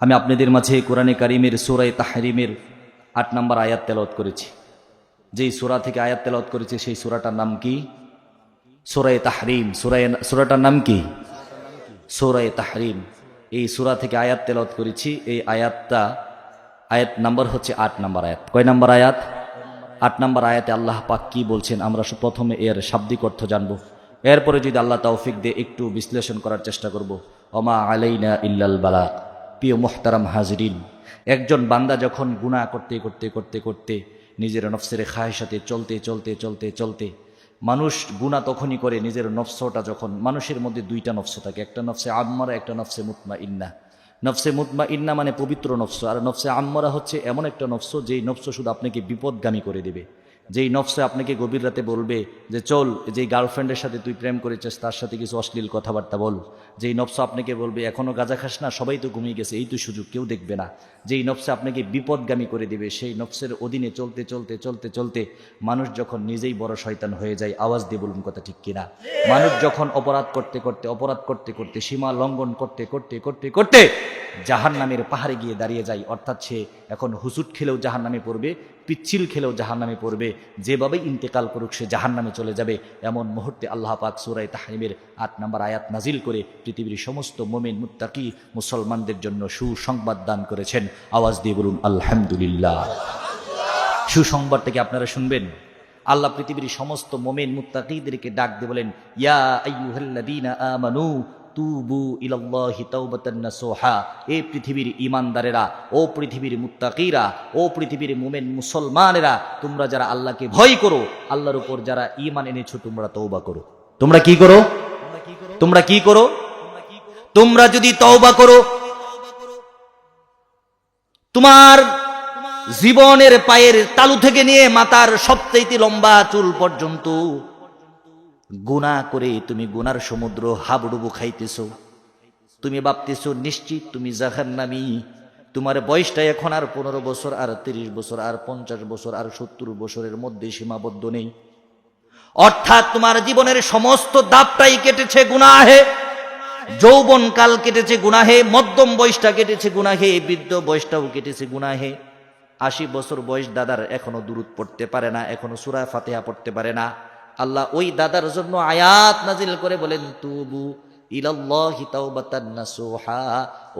আমি আপনাদের মাঝে কোরআনে কারিমের সূরা তাহরিমের ৮ নম্বর আয়াত তেলাওয়াত করেছি। যেই সূরা থেকে আয়াত তেলাওয়াত করেছি সেই সূরাটার নাম কি? সূরা তাহরিম। সূরাটার নাম কি? সূরা তাহরিম। এই সূরা থেকে আয়াত তেলাওয়াত করেছি। এই আয়াত নাম্বার হচ্ছে ৮ নম্বর আয়াত। কয় নম্বর আয়াত? ৮ নম্বর আয়াতে আল্লাহ পাক কি বলছেন আমরা প্রথমে এর শাব্দিক অর্থ জানব, এরপরে যদি আল্লাহ তৌফিক দিয়ে একটু বিশ্লেষণ করার চেষ্টা করব। ওমা আলাইনা ইল্লাল বালাগ। প্রিয় মুহতারাম হাজিরিন, একজন বান্দা যখন গুনাহ করতে করতে করতে করতে নিজের নফসের খায়েশাতে চলতে চলতে চলতে চলতে, মানুষ গুনাহ তখনই করে নিজের নফসটা যখন, মানুষের মধ্যে দুইটা নফস থাকে, একটা নফসে আম্মারা, একটা নফসে মুতমাইন্না। নফসে মুতমাইন্না মানে পবিত্র নফস, আর নফসে আম্মারা হচ্ছে এমন একটা নফস যেই নফস শুধু আপনাকে বিপদগামী করে দেবে। যেই নফসে আপনাকে গভীর রাতে বলবে যে চল, যেই গার্লফ্রেন্ডের সাথে তুই প্রেম করেছিস তার সাথে কিছু অশ্লীল কথাবার্তা বল। যেই নফস আপনাকে বলবে এখনো গাঁজা খাস না, সবাই তো ঘুমিয়ে গেছে, এই তো সুযোগ, কেউ দেখবে না। যেই নফসে আপনাকে বিপদগামী করে দেবে, সেই নফসের অধীনে চলতে চলতে চলতে চলতে মানুষ যখন নিজেই বড় শয়তান হয়ে যায়। আওয়াজ দিয়ে বলুন কথা ঠিক কিনা? মানুষ যখন অপরাধ করতে করতে সীমা লঙ্ঘন করতে করতে করতে করতে জাহান্নামের পাহাড়ে গিয়ে দাঁড়িয়ে যায়, অর্থাৎ সে এখন হুজুট খেলেও জাহান্নামে পড়বে, পিচ্ছিল খেলেও জাহান্নামে পড়বে, যেভাবে ইন্তেকাল করুক সে জাহান্নামে চলে যাবে। এমন মুহূর্তে আল্লাহ পাক সূরা তাহরিমের ৮ নম্বর আয়াত নাজিল করে পৃথিবীর সমস্ত মুমিন মুত্তাকি মুসলমানদের জন্য সুসংবাদ দান করেছেন। আওয়াজ দিয়ে বলুন আলহামদুলিল্লাহ। সুসংবাদটাকে আপনারা শুনবেন। আল্লাহ পৃথিবীর সমস্ত মুমিন মুত্তাকিদেরকে ডাক দিয়ে বলেন, ইয়া আইয়ুহাল্লাযীনা আমানু তুবু ইলাল্লাহি তাওবাতান নাসুহা। এ পৃথিবীর ঈমানদারেরা, ও পৃথিবীর মুত্তাকিরা, ও পৃথিবীর মুমিন মুসলমানেরা, তোমরা যারা আল্লাহকে ভয় করো, আল্লাহর উপর যারা ঈমান এনেছো, তোমরা তওবা করো। তোমরা কি করো? তোমরা কি করো? তোমরা যদি তওবা করো, তোমার জীবনের পায়ের তালু থেকে নিয়ে মাথার সবচেয়ে লম্বা চুল পর্যন্ত গুনাহ করে তুমি গুনার সমুদ্র হাবুডুবু খাইতেছো। তুমি ভাবতেছো নিশ্চিত তুমি জাহান্নামী। তোমার বয়সটা এখন আর 15 বছর, আর 30 বছর, আর 50 বছর, আর 70 বছরের মধ্যে সীমাবদ্ধ নেই। অর্থাৎ তোমার জীবনের সমস্ত দাপটাই কেটেছে গুনাহে। যৌবন কাল কেটেছে গুনাহে, মধ্যম বয়সটা কেটেছে গুনাহে, বৃদ্ধ বয়সটাও কেটেছে গুনাহে। 80 বছর বয়স দাদার এখনো দুরূদ পড়তে পারে না, এখনো সূরা ফাতিহা পড়তে পারে না। আল্লাহ ওই দাদার জন্য আয়াত নাজিল করে বলেন, তুবু ইলাল্লাহি তাওবাতান নাসুহা।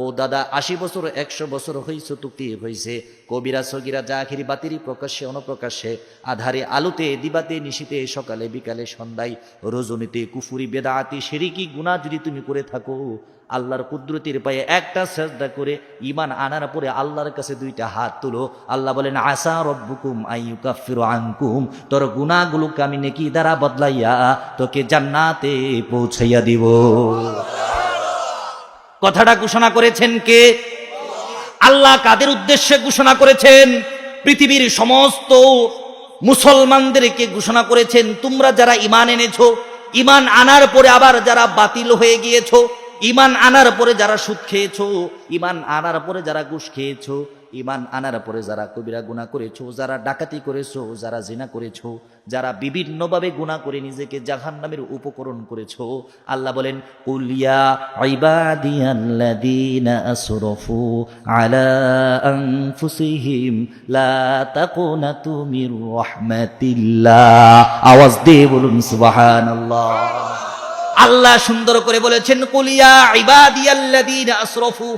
ও দাদা, 80 বছর 100 বছর হইছে তো কি হইছে? কবিরা সগীরা জাহিরি বাতিরি, প্রকাশ্যে অনুপ্রকাশ্যে, আধারে আলোতে, দিবাতে নিশিতে, সকালে বিকালে সন্ধ্যায় রজনীতে, কুফুরি বেদাতি শিরকি গুনাহ যদি তুমি করে থাকো, আল্লাহর কুদরতের পায়ে একটা সাজদা করে ঈমান আনার পরে আল্লাহর কাছে 2টা হাত তুলো। আল্লাহ বলেন, আসা রব্বুকুম আইয়ুকাফিরু আনকুম। তোর গুনাহগুলোকে আমি নেকি দ্বারা বদলাইয়া তোকে জান্নাতে পৌঁছাইয়া দিব। কথাটা ঘোষণা করেছেন কে? আল্লাহ। কাদের উদ্দেশ্যে ঘোষণা করেছেন? পৃথিবীর সমস্ত মুসলমানদেরকে ঘোষণা করেছেন, তোমরা যারা ঈমান এনেছো, ঈমান আনার পরে আবার যারা বাতিল হয়ে গিয়েছো, ঈমান আনার পরে যারা সুদ খেয়েছো, ঈমান আনার পরে যারা ঘুষ খেয়েছো, ঈমান আনার পরে যারা কবিরা গুনাহ করেছো, যারা ডাকাতি করেছো, যারা জিনা করেছো, যারা বিভিন্নভাবে গুনাহ করে নিজেকে জাহান্নামের উপকরণ করেছো, আল্লাহ বলেন, কুল ইয়া ইবাদিয়াল্লাযীনা আসরাফু আলা আনফুসিহিম লা তাকুনাতু মির রাহমাতিল্লাহ। আওয়াজ দিয়ে বলুন সুবহানাল্লাহ। আল্লাহ সুন্দর করে বলেছেন, কুল ইয়া ইবাদিয়াল্লাযীনা আসরাফু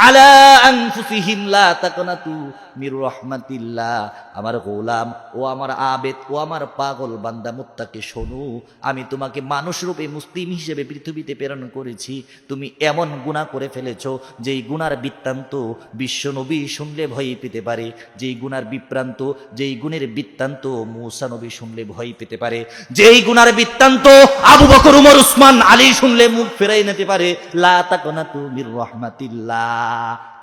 আলা আনফুসিহিম লা তাকনাতু মির রাহমাতিল্লাহ। আমার গোলাম, ও আমার আবেদ, ও আমার পাগল বান্দা মুত্তাকি, শোনো, আমি তোমাকে মানুষ রূপে মুসলিম হিসেবে পৃথিবীতে প্রেরণ করেছি। তুমি এমন গুনাহ করে ফেলেছো যেই গুনার বৃত্তান্ত বিশ্ব নবী শুনলে ভয় পেতে পারে, যেই গুনার বিভ্রান্ত, যেই গুণের বৃত্তান্ত মূসা নবী শুনলে ভয় পেতে পারে, যেই গুনার বৃত্তান্ত আবু বকর, উমর, উসমান, আলী শুনলে মুখ ফেরাই নিতে পারে। লা তাকনাতু মির রাহমাতিল্লাহ।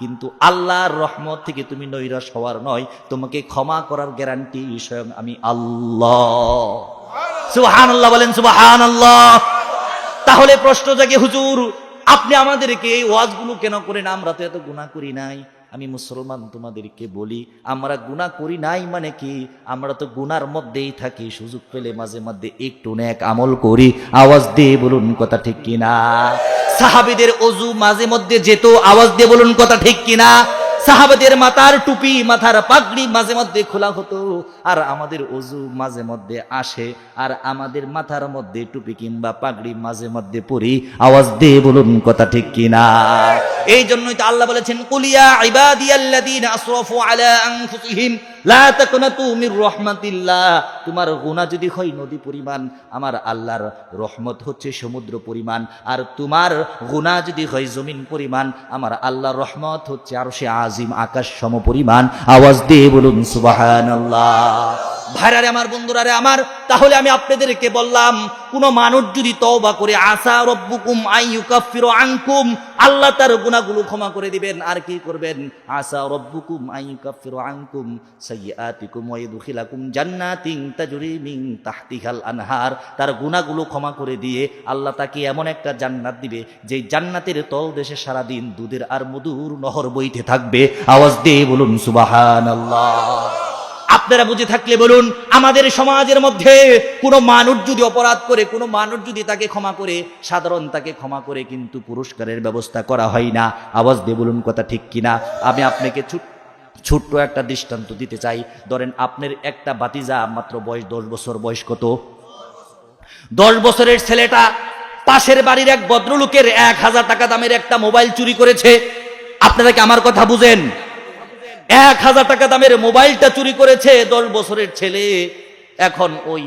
কিন্তু আল্লাহর রহমত থেকে তুমি নৈরাশ হওয়ার নয়, তোমাকে ক্ষমা করার গ্যারান্টি স্বয়ং আমি আল্লাহ। সুবহানাল্লাহ বলেন, সুবহানাল্লাহ। তাহলে প্রশ্ন জাগে, হুজুর আপনি আমাদেরকে এই ওয়াজগুলো কেন করেন? আমরা তো এত গুনাহ করি নাই। আমি মুসলমান, তোমাদেরকে বলি, আমরা গুনাহ করি নাই মানে কি? আমরা তো গুনার মধ্যেই থাকি, সুযোগ পেলে মাঝে মধ্যে একটু নেক আমল করি। আওয়াজ দিয়ে বলুন কথা ঠিক কিনা? সাহাবীদের ওযু মাঝে মধ্যে যেত, আওয়াজ দিয়ে বলুন কথা ঠিক কিনা? সাহাবাদের মাথার টুপি, মাথার পাগড়ি মাঝে মধ্যে খোলা হতো, আর আমাদের ওযু মাঝে মধ্যে আসে, আর আমাদের মাথার মধ্যে টুপি কিংবা পাগড়ি মাঝে মধ্যে পরি। আওয়াজ দিয়ে বলুন কথা ঠিক কিনা? এই জন্যই তো আল্লাহ বলেছেন, কুলিয়া ইবাদিয়াল্লাযীনা আসরাফু আলা আনফুসিহিম লা তাকনাতু মির রাহমাতিল্লাহ। তোমার গুনাহ যদি হয় নদী পরিমাণ, আমার আল্লাহর রহমত হচ্ছে সমুদ্র পরিমাণ। আর তোমার গুনাহ যদি হয় জমিন পরিমাণ, আমার আল্লাহর রহমত হচ্ছে আরশে আজিম, আকাশ সম পরিমাণ। আওয়াজ দিয়ে বলুন সুবহানাল্লাহ। ভাইরারে আমার, বন্ধুরারে আমার, তাহলে আমি আপনাদেরকে বললাম, কোন মানুষ যদি তওবা করে, আসা রব্বুকুম আইয়ুকাফিরু আনকুম, আল্লাহ তার গুনাহগুলো ক্ষমা করে দিবেন। আর কি করবেন? আসা রব্বুকুম আইয়ুকাফিরু আনকুম সাইয়্যাতিকুম ওয়া ইদখিলাকুম জান্নাতিন তাজরি মিন তাহতিহাল আনহার। তার গুনাহগুলো ক্ষমা করে দিয়ে আল্লাহ তাকে এমন একটা জান্নাত দিবে, যে জান্নাতের তলদেশে সারাদিন দুধের আর মধুর নহর বইতে থাকবে। আওয়াজ দিয়ে বলুন সুবহানাল্লাহ। আপনারা বুঝে থাকলে বলুন, আমাদের সমাজের মধ্যে কোনো মানুষ যদি অপরাধ করে, কোনো মানুষ যদি তাকে ক্ষমা করে, সাধারণ তাকে ক্ষমা করে, কিন্তু পুরস্কারের ব্যবস্থা করা হয় না। আওয়াজ দিয়ে বলুন কথা ঠিক কিনা? আমি আপনাকে ছোট্ট একটা দৃষ্টান্ত দিতে চাই। ধরেন আপনার একটা ভাতিজা, মাত্র বয়স 10 বছর। বয়স কত? 10 বছরের ছেলেটা পাশের বাড়ির এক ভদ্রলোকের 1000 টাকা দামের একটা মোবাইল চুরি করেছে। আপনারা কি আমার কথা বুঝেন? 1000 টাকা দামের মোবাইলটা চুরি করেছে 10 বছরের ছেলে। এখন ওই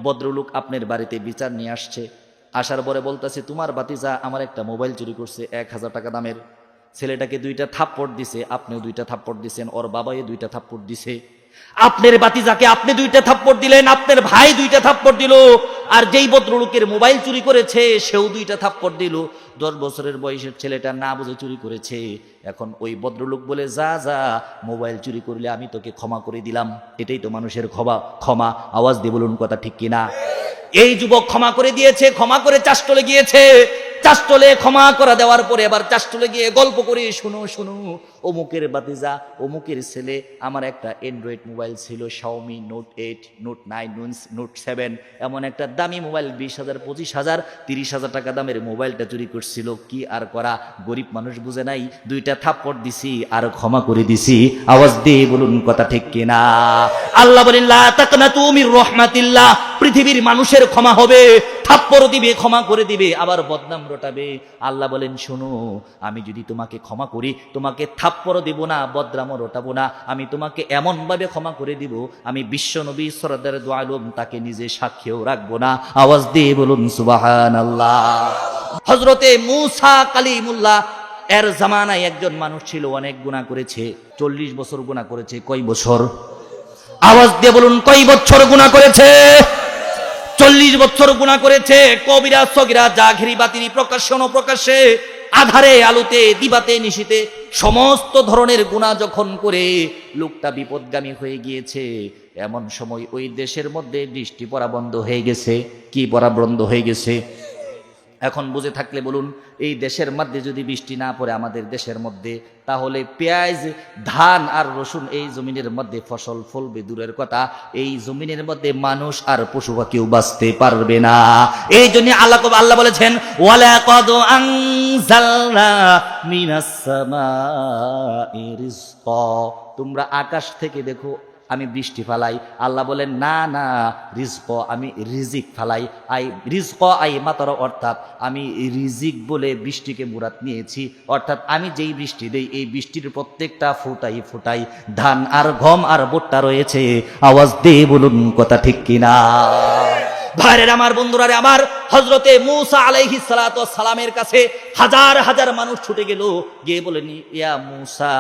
ভদ্রলোক আপনার বাড়িতে বিচার নিয়ে আসছে। আসার পরে বলতেছে, তোমার ভাতিজা আমার একটা মোবাইল চুরি করছে 1000 টাকা দামের। ছেলেটাকে 2টা থাপ্পড় দিছে, আপনিও 2টা থাপ্পড় দিছেন, ওর বাবাও 2টা থাপ্পড় দিছে। আপনার ভাতিজাকে আপনি 2টা থাপ্পড় দিলেন, আপনার ভাই 2টা থাপ্পড় দিল, আর যেই ভদ্রলোকের মোবাইল চুরি করেছে সেও 2টা থাপ্পড় দিল। 10 বছরের বয়সের ছেলেটা না বুঝে চুরি করেছে। এখন ওই ভদ্রলোক বলে, যা যা, মোবাইল চুরি করলে আমি তোকে ক্ষমা করে দিলাম। এটাই তো মানুষের ক্ষমা। আওয়াজ দিয়ে বলুন কথা ঠিক কিনা? এই যুবক ক্ষমা করে দিয়েছে, ক্ষমা করে চাষটলে গিয়েছে। চাষটলে ক্ষমা করা দেওয়ার পরে এবার চাষটলে গিয়ে গল্প করে, শুনো শুনো, অমুকের ভাতিজা, অমুকের ছেলে আমার একটা অ্যান্ড্রয়েড মোবাইল ছিল, Xiaomi Note 8, Note 9, Note 7, এমন একটা দামি মোবাইল, 20,000, 25,000, 30,000 টাকা দামের মোবাইলটা চুরি করছিল। কি আর করা, গরিব মানুষ বুঝে নাই, 2টা থাপ্পড় দিছি আর ক্ষমা করে দিছি। আওয়াজ দিয়ে বলুন কথা ঠিক কিনা? আল্লাহ বলেন, লা তাকনাতু মির রাহমাতিল্লাহ। পৃথিবীর মানুষের ক্ষমা হবে, থাপ্পড় দিবে, ক্ষমা করে দিবে, আবার বদনাম রটাবে। আল্লাহ বলেন, শোনো, আমি যদি তোমাকে ক্ষমা করি, তোমাকে থাপ্পড় দিব না, বদনামও রটাবো না। আমি তোমাকে এমন ভাবে ক্ষমা করে দিব, আমি বিশ্ব নবী সরদার দু আলম তাকে নিজে সাক্ষীও রাখবো না। আওয়াজ দিয়ে বলুন সুবহানাল্লাহ। হযরতে মূসা কালিমুল্লাহ এর জামানায় একজন মানুষ ছিল, অনেক গুনাহ করেছে, 40 বছর গুনাহ করেছে। কয় বছর? আওয়াজ দিয়ে বলুন, কয় বছর গুনাহ করেছে? 40 বছর গুনাহ করেছে। কবিরা সগীরা, জাহিরি বাতিনি, প্রকাশ্যে অপ্রকাশ্যে, আধারে আলোতে, দিবাতে নিশিতে, সমস্ত ধরনের গুনাহ যখন করে লোকটা বিপদগামী হয়ে গিয়েছে, এমন সময় ওই দেশের মধ্যে বৃষ্টি পড়া বন্ধ হয়ে গেছে। কি পড়া বন্ধ হয়ে গেছে? এখন বুঝে থাকলে বলুন, এই দেশের মধ্যে যদি বৃষ্টি না পড়ে আমাদের দেশের মধ্যে, তাহলে পেঁয়াজ, ধান আর রসুন এই জমিনের মধ্যে ফসল ফলবে দূরের কথা, এই জমিনের মধ্যে মানুষ আর পশু পাখিও বাঁচতে পারবে না। এই জন্য আল্লাহ বলেছেন, ওয়ালাকাদ আনজালনা মিনাস সামাই রিজকা। তোমরা আকাশ থেকে দেখো আমি বৃষ্টি ফালাই। আল্লাহ বলেন, না না, রিজক, আমি রিজিক ফালাই। রিজক আই মাতর, অর্থাৎ আমি রিজিক বলে বৃষ্টিকে মুরাদ নিয়েছি। অর্থাৎ আমি যেই বৃষ্টি দেই, এই বৃষ্টির প্রত্যেকটা ফোঁটাই ফোঁটাই ধান আর গম আর ভুট্টা রয়েছে। আওয়াজ দিয়ে বলুন কথা ঠিক কিনা? ভাইরের আমার, বন্ধুরারে আমার, হযরতে মূসা আলাইহিস সালাতু ওয়াস সালামের কাছে হাজার হাজার মানুষ ছুটে গেল, গিয়ে বলেন, ইয়া মূসা,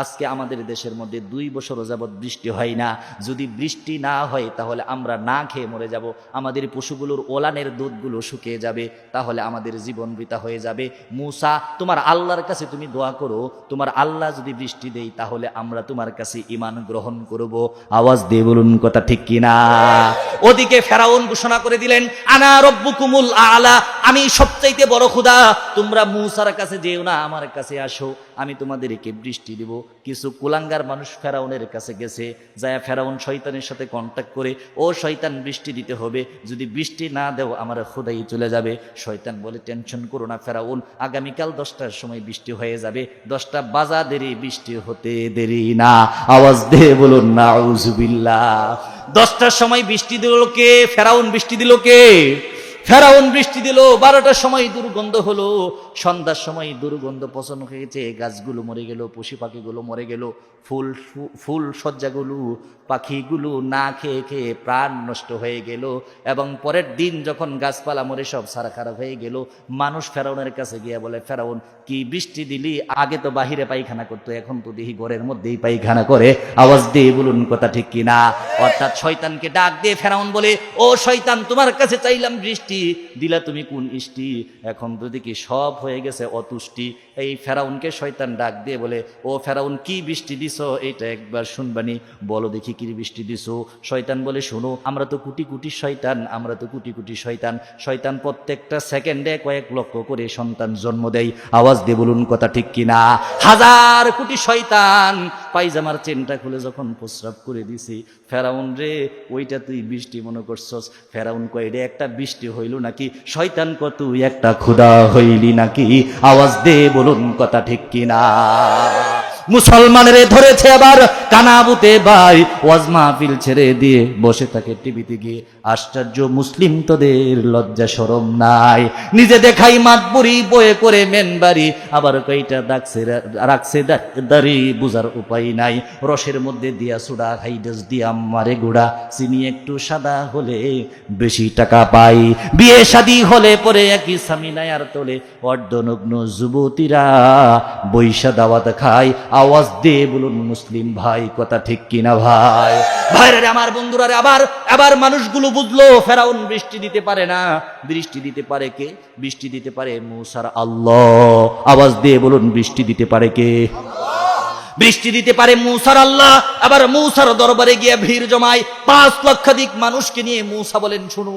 আজকে আমাদের দেশের মধ্যে 2 বছর যাবৎ বৃষ্টি হয় না। যদি বৃষ্টি না হয় তাহলে আমরা না খেয়ে মরে যাব, আমাদের পশুগুলোর ওলানের দুধগুলো শুকিয়ে যাবে, তাহলে আমাদের জীবন বৃথা হয়ে যাবে। মূসা, তোমার আল্লাহর কাছে তুমি দোয়া করো, তোমার আল্লাহ যদি বৃষ্টি দেয় তাহলে আমরা তোমার কাছে ঈমান গ্রহণ করব। আওয়াজ দিয়ে বলুন কথা ঠিক কিনা? ওদিকে ফেরাউন ঘোষণা করে দিলেন, আনা রব্বুকুমুল আলা, আমি সবচাইতে বড় খোদা, তোমরা মূসার কাছে যেও না, আমার কাছে আসো, আমি তোমাদেরকে বৃষ্টি দিব। কিছু কুলাঙ্গার মানুষ ফেরাউনের কাছে গেছে, যায় ফেরাউন শয়তানের সাথে কন্ট্যাক্ট করে, ও শয়তান বৃষ্টি দিতে হবে, যদি বৃষ্টি না দেও আমার খোদাই চলে যাবে। শয়তান বলে টেনশন করো না ফেরাউন, আগামীকাল 10টার সময় বৃষ্টি হয়ে যাবে, 10টা বাজা দেরি, বৃষ্টি হতে দেরি না। আওয়াজ দিয়ে বলুন নাউজুবিল্লাহ। 10টার সময় বৃষ্টি দিল কে? ফেরাউন বৃষ্টি দিল কে? ফেরাউন বৃষ্টি দিল। 12টার সময় দুর্গন্ধ হলো, সন্ধ্যার সময় দুর্গন্ধ পচন হয়েছে, গাছগুলো মরে গেল, পশু পাখিগুলো মরে গেল, ফুল সজ্জাগুলো, পাখিগুলো না খেয়ে খেয়ে প্রাণ নষ্ট হয়ে গেল। এবং পরের দিন যখন গাছপালা মরে সব সারা খারাপ হয়ে গেল, মানুষ ফেরাউনের কাছে গিয়ে বলে, ফেরাউন কি বৃষ্টি দিলি? আগে তো বাহিরে পায়খানা করতো, এখন তো দেখি ঘরের মধ্যেই পায়খানা করে। আওয়াজ দিয়ে বলুন কথা ঠিক কিনা? অর্থাৎ শয়তানকে ডাক দিয়ে ফেরাউন বলে, ও শয়তান, তোমার কাছে চাইলাম বৃষ্টি, দিলা তুমি কোন ইষ্টি? এখন তো দেখি সব হয়ে গেছে অতুষ্টি। এই ফেরাউনকে শয়তান ডাক দিয়ে বলে, ও ফেরাউন কি বৃষ্টি দিছো? এইটা একবার শুনবানি, বলো দেখি কি বৃষ্টি দিছো। শয়তান বলে, শোনো, আমরা তো কোটি কোটি শয়তান, আমরা তো কোটি কোটি শয়তান। শয়তান প্রত্যেকটা সেকেন্ডে কয়েক লক্ষ করে সন্তান জন্ম দেয়। আওয়াজ দিয়ে বলুন কথা ঠিক কিনা? 1000 কোটি শয়তান পায়জামার চেনটা খুলে যখন প্রস্রাব করে দিছি, ফেরাউন রে ওইটা তুই বৃষ্টি মনে করছস? ফেরাউন কয়, রে একটা বৃষ্টি হইল নাকি? শয়তান কত তুই একটা ক্ষুধা হইলি নাকি? আওয়াজ দে বলুন কথা ঠিক কিনা? মুসলমানের ধরেছে আবার কানাবুতে ভাই, ওয়াজ মাহফিল ছেড়ে দিয়ে বসে থাকে টিভিতে গিয়ে। আশ্চর্য, মুসলিম তোদের লজ্জা শরম নাই। নিজে দেখাই মাতবুরি, বয়ে করে মেনবাড়ি, আবার কয়টা রাখছে দাড়ি, বুঝার উপায় নাই। রসের মধ্যে দিয়া সুডা, হাইডাস দিয়া মারে গুড়া, চিনি একটু সাদা হলে বেশি টাকা পাই। বিয়ে শাদী হলে পরে একই সামিনায়ার তোলে, অর্ধনগ্ন যুবতীরা বৈশা দাওয়াত খায়। আওয়াজ দিয়ে বলুন মুসলিম ভাই কথা ঠিক কিনা? ভাই ভাইরে আমার বন্ধুরা, আবার মানুষগুলো বুঝলো ফেরাউন বৃষ্টি দিতে পারে না। বৃষ্টি দিতে পারে কে? বৃষ্টি দিতে পারে মূসার আল্লাহ। আওয়াজ দিয়ে বলুন বৃষ্টি দিতে পারে কে? বৃষ্টি দিতে পারে মূসার আল্লাহ। আবার মূসার দরবারে গিয়ে ভিড় জমায় 5 লক্ষাধিক মানুষকে নিয়ে। মূসা বলেন, শুনো,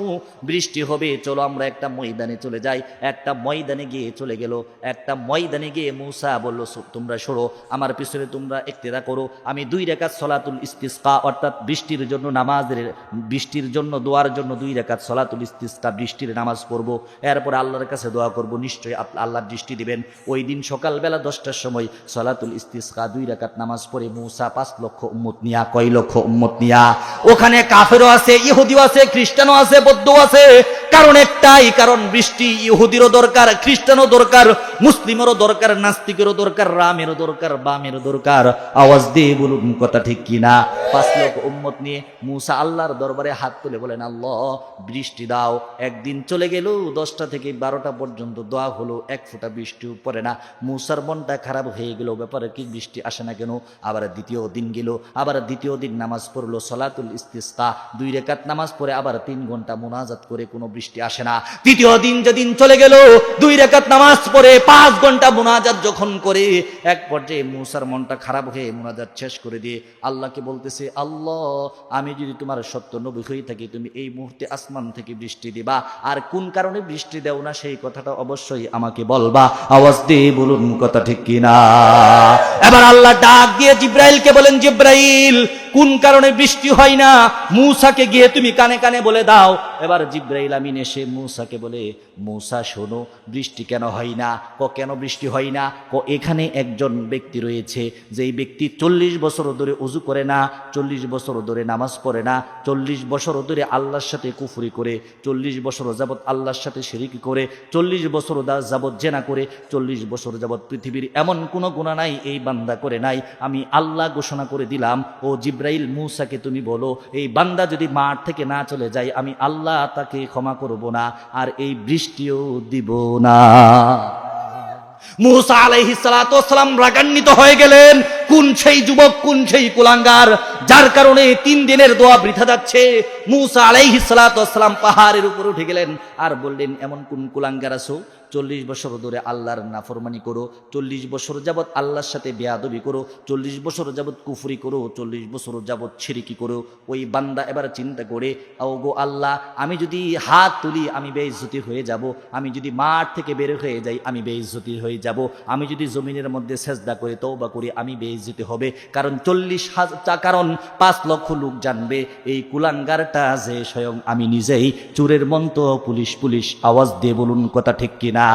বৃষ্টি হবে, চলো আমরা একটা ময়দানে চলে যাই। একটা ময়দানে গিয়ে চলে গেল। একটা ময়দানে গিয়ে মূসা বলল, তোমরা সরো, আমার পিছনে তোমরা ইক্তেদা করো। আমি 2 রাকাত সলাতুল ইস্তিসকা, অর্থাৎ বৃষ্টির জন্য নামাজের, বৃষ্টির জন্য দোয়ার জন্য 2 রাকাত সলাতুল ইস্তিসকা, বৃষ্টির নামাজ পড়ব। এরপর আল্লাহর কাছে দোয়া করব, নিশ্চয়ই আল্লাহ বৃষ্টি দিবেন। ওই দিন সকালবেলা 10টার সময় সলাতুল ইস্তিসকা 2 রাকাত নামাজ পড়ে মূসা 5 লক্ষ উম্মত নিয়া, কয় লক্ষ উম্মত নিয়া? ওখানে কাফেরও আছে, ইহুদিও আছে, খ্রিস্টানও আছে, বৌদ্ধও আছে। কারণ একটাই, কারণ বৃষ্টি ইহুদিরও দরকার, খ্রিস্টানও দরকার, মুসলিমেরও দরকার, নাস্তিকেরও দরকার, রামেরও দরকার, বামেরও দরকার। আওয়াজ দিয়ে বলুন কথা ঠিক কিনা? 5 লক্ষ উম্মত নিয়ে মূসা আল্লাহর দরবারে হাত তুলে বলেন, আল্লাহ বৃষ্টি দাও। একদিন চলে গেল, 10টা থেকে 12টা পর্যন্ত দোয়া হলো, 1 ফোঁটা বৃষ্টিও পড়ে না। মূসার মনটা খারাপ হয়ে গেল, ব্যাপারে কি বৃষ্টি আসে না কেন? আবার দ্বিতীয় দিন গেল, আবার দ্বিতীয় দিন নামাজ পড়লো সলাতুল ইস্তিসকা, 2 রাকাত নামাজ পড়ে আবার 3 ঘন্টা মুনাজাত করে, কোনো বৃষ্টি আসে না। তৃতীয় দিন যেদিন চলে গেল, 2 রাকাত নামাজ পড়ে 5 ঘন্টা মুনাজাত যখন করে, এক পর্যায়ে মূসার মনটা খারাপ হয়ে মুনাজাত শেষ করে দিয়ে আল্লাহকে বলতেছে, আল্লাহ আমি যদি তোমার সত্য নবী হয়ে থাকি, তুমি এই মুহূর্তে আসমান থেকে বৃষ্টি দিবা, আর কোন কারণে বৃষ্টি দেও না সেই কথাটা অবশ্যই আমাকে বলবা। আওয়াজ দিয়ে বলুন কথা ঠিক কিনা? এবার আল্লাহ ডাক দিয়ে জিব্রাইলকে বলেন, জিব্রাইল কোন কারণে বৃষ্টি হয় না মূসাকে গিয়ে তুমি কানে কানে বলে দাও। এবার জিব্রাইল আমিন এসে মূসাকে বলে, মূসা শোনো, বৃষ্টি কেন হয় না? কেন বৃষ্টি হয় না? এখানে একজন ব্যক্তি রয়েছে, যেই ব্যক্তি 40 বছর ধরে ওযু করে না, 40 বছর ধরে নামাজ পড়ে না, 40 বছর ধরে আল্লাহর সাথে কুফরি করে, 40 বছর যাবৎ আল্লাহর সাথে শিরক করে, 40 বছর যাবৎ জেনা করে, 40 বছর যাবৎ পৃথিবীর এমন কোনো গুনাহ নাই এই বান্দা করে নাই। আমি আল্লাহ ঘোষণা করে দিলাম, ও জিব্রাইল মূসাকে তুমি বলো, এই বান্দা যদি মাঠ থেকে না চলে যায়, আমি আল্লাহ তাকে ক্ষমা করব না, আর এই বৃষ্টিও দিব না। মূসা আলাইহিস সালাতু ওয়াস সালাম রাগান্বিত হয়ে গেলেন। কোন সেই যুবক, কোন সেই কুলাঙ্গার, যার কারণে 3 দিনের দোয়া বৃথা যাচ্ছে? মূসা আলাইহিস সালাতু ওয়াস সালাম পাহাড়ের উপর উঠে গেলেন আর বললেন, এমন কোন কুলাঙ্গার আছো 40 বছর ধরে আল্লাহর নাফরমানি করো, 40 বছর যাবৎ আল্লাহর সাথে বেয়াদবি করো, 40 বছর যাবৎ কুফরি করো, 40 বছর যাবৎ শিরকি করো, ওই বান্দা এবার চিন্তা করে, ও গো আল্লাহ, আমি যদি হাত তুলি আমি বেইজ্জতি হয়ে যাব, আমি যদি মাঠ থেকে বের হয়ে যাই আমি বেইজ্জতি হয়ে যাব, আমি যদি জমিনের মধ্যে সেজদা করে তওবা করি আমি বেইজ্জতি হবে, কারণ 5 লক্ষ লোক জানবে এই কুলাঙ্গারটা যে স্বয়ং আমি নিজেই চোরের মন্ত পুলিশ পুলিশ আওয়াজ দিয়ে বলুন কথা ঠিক কিনা।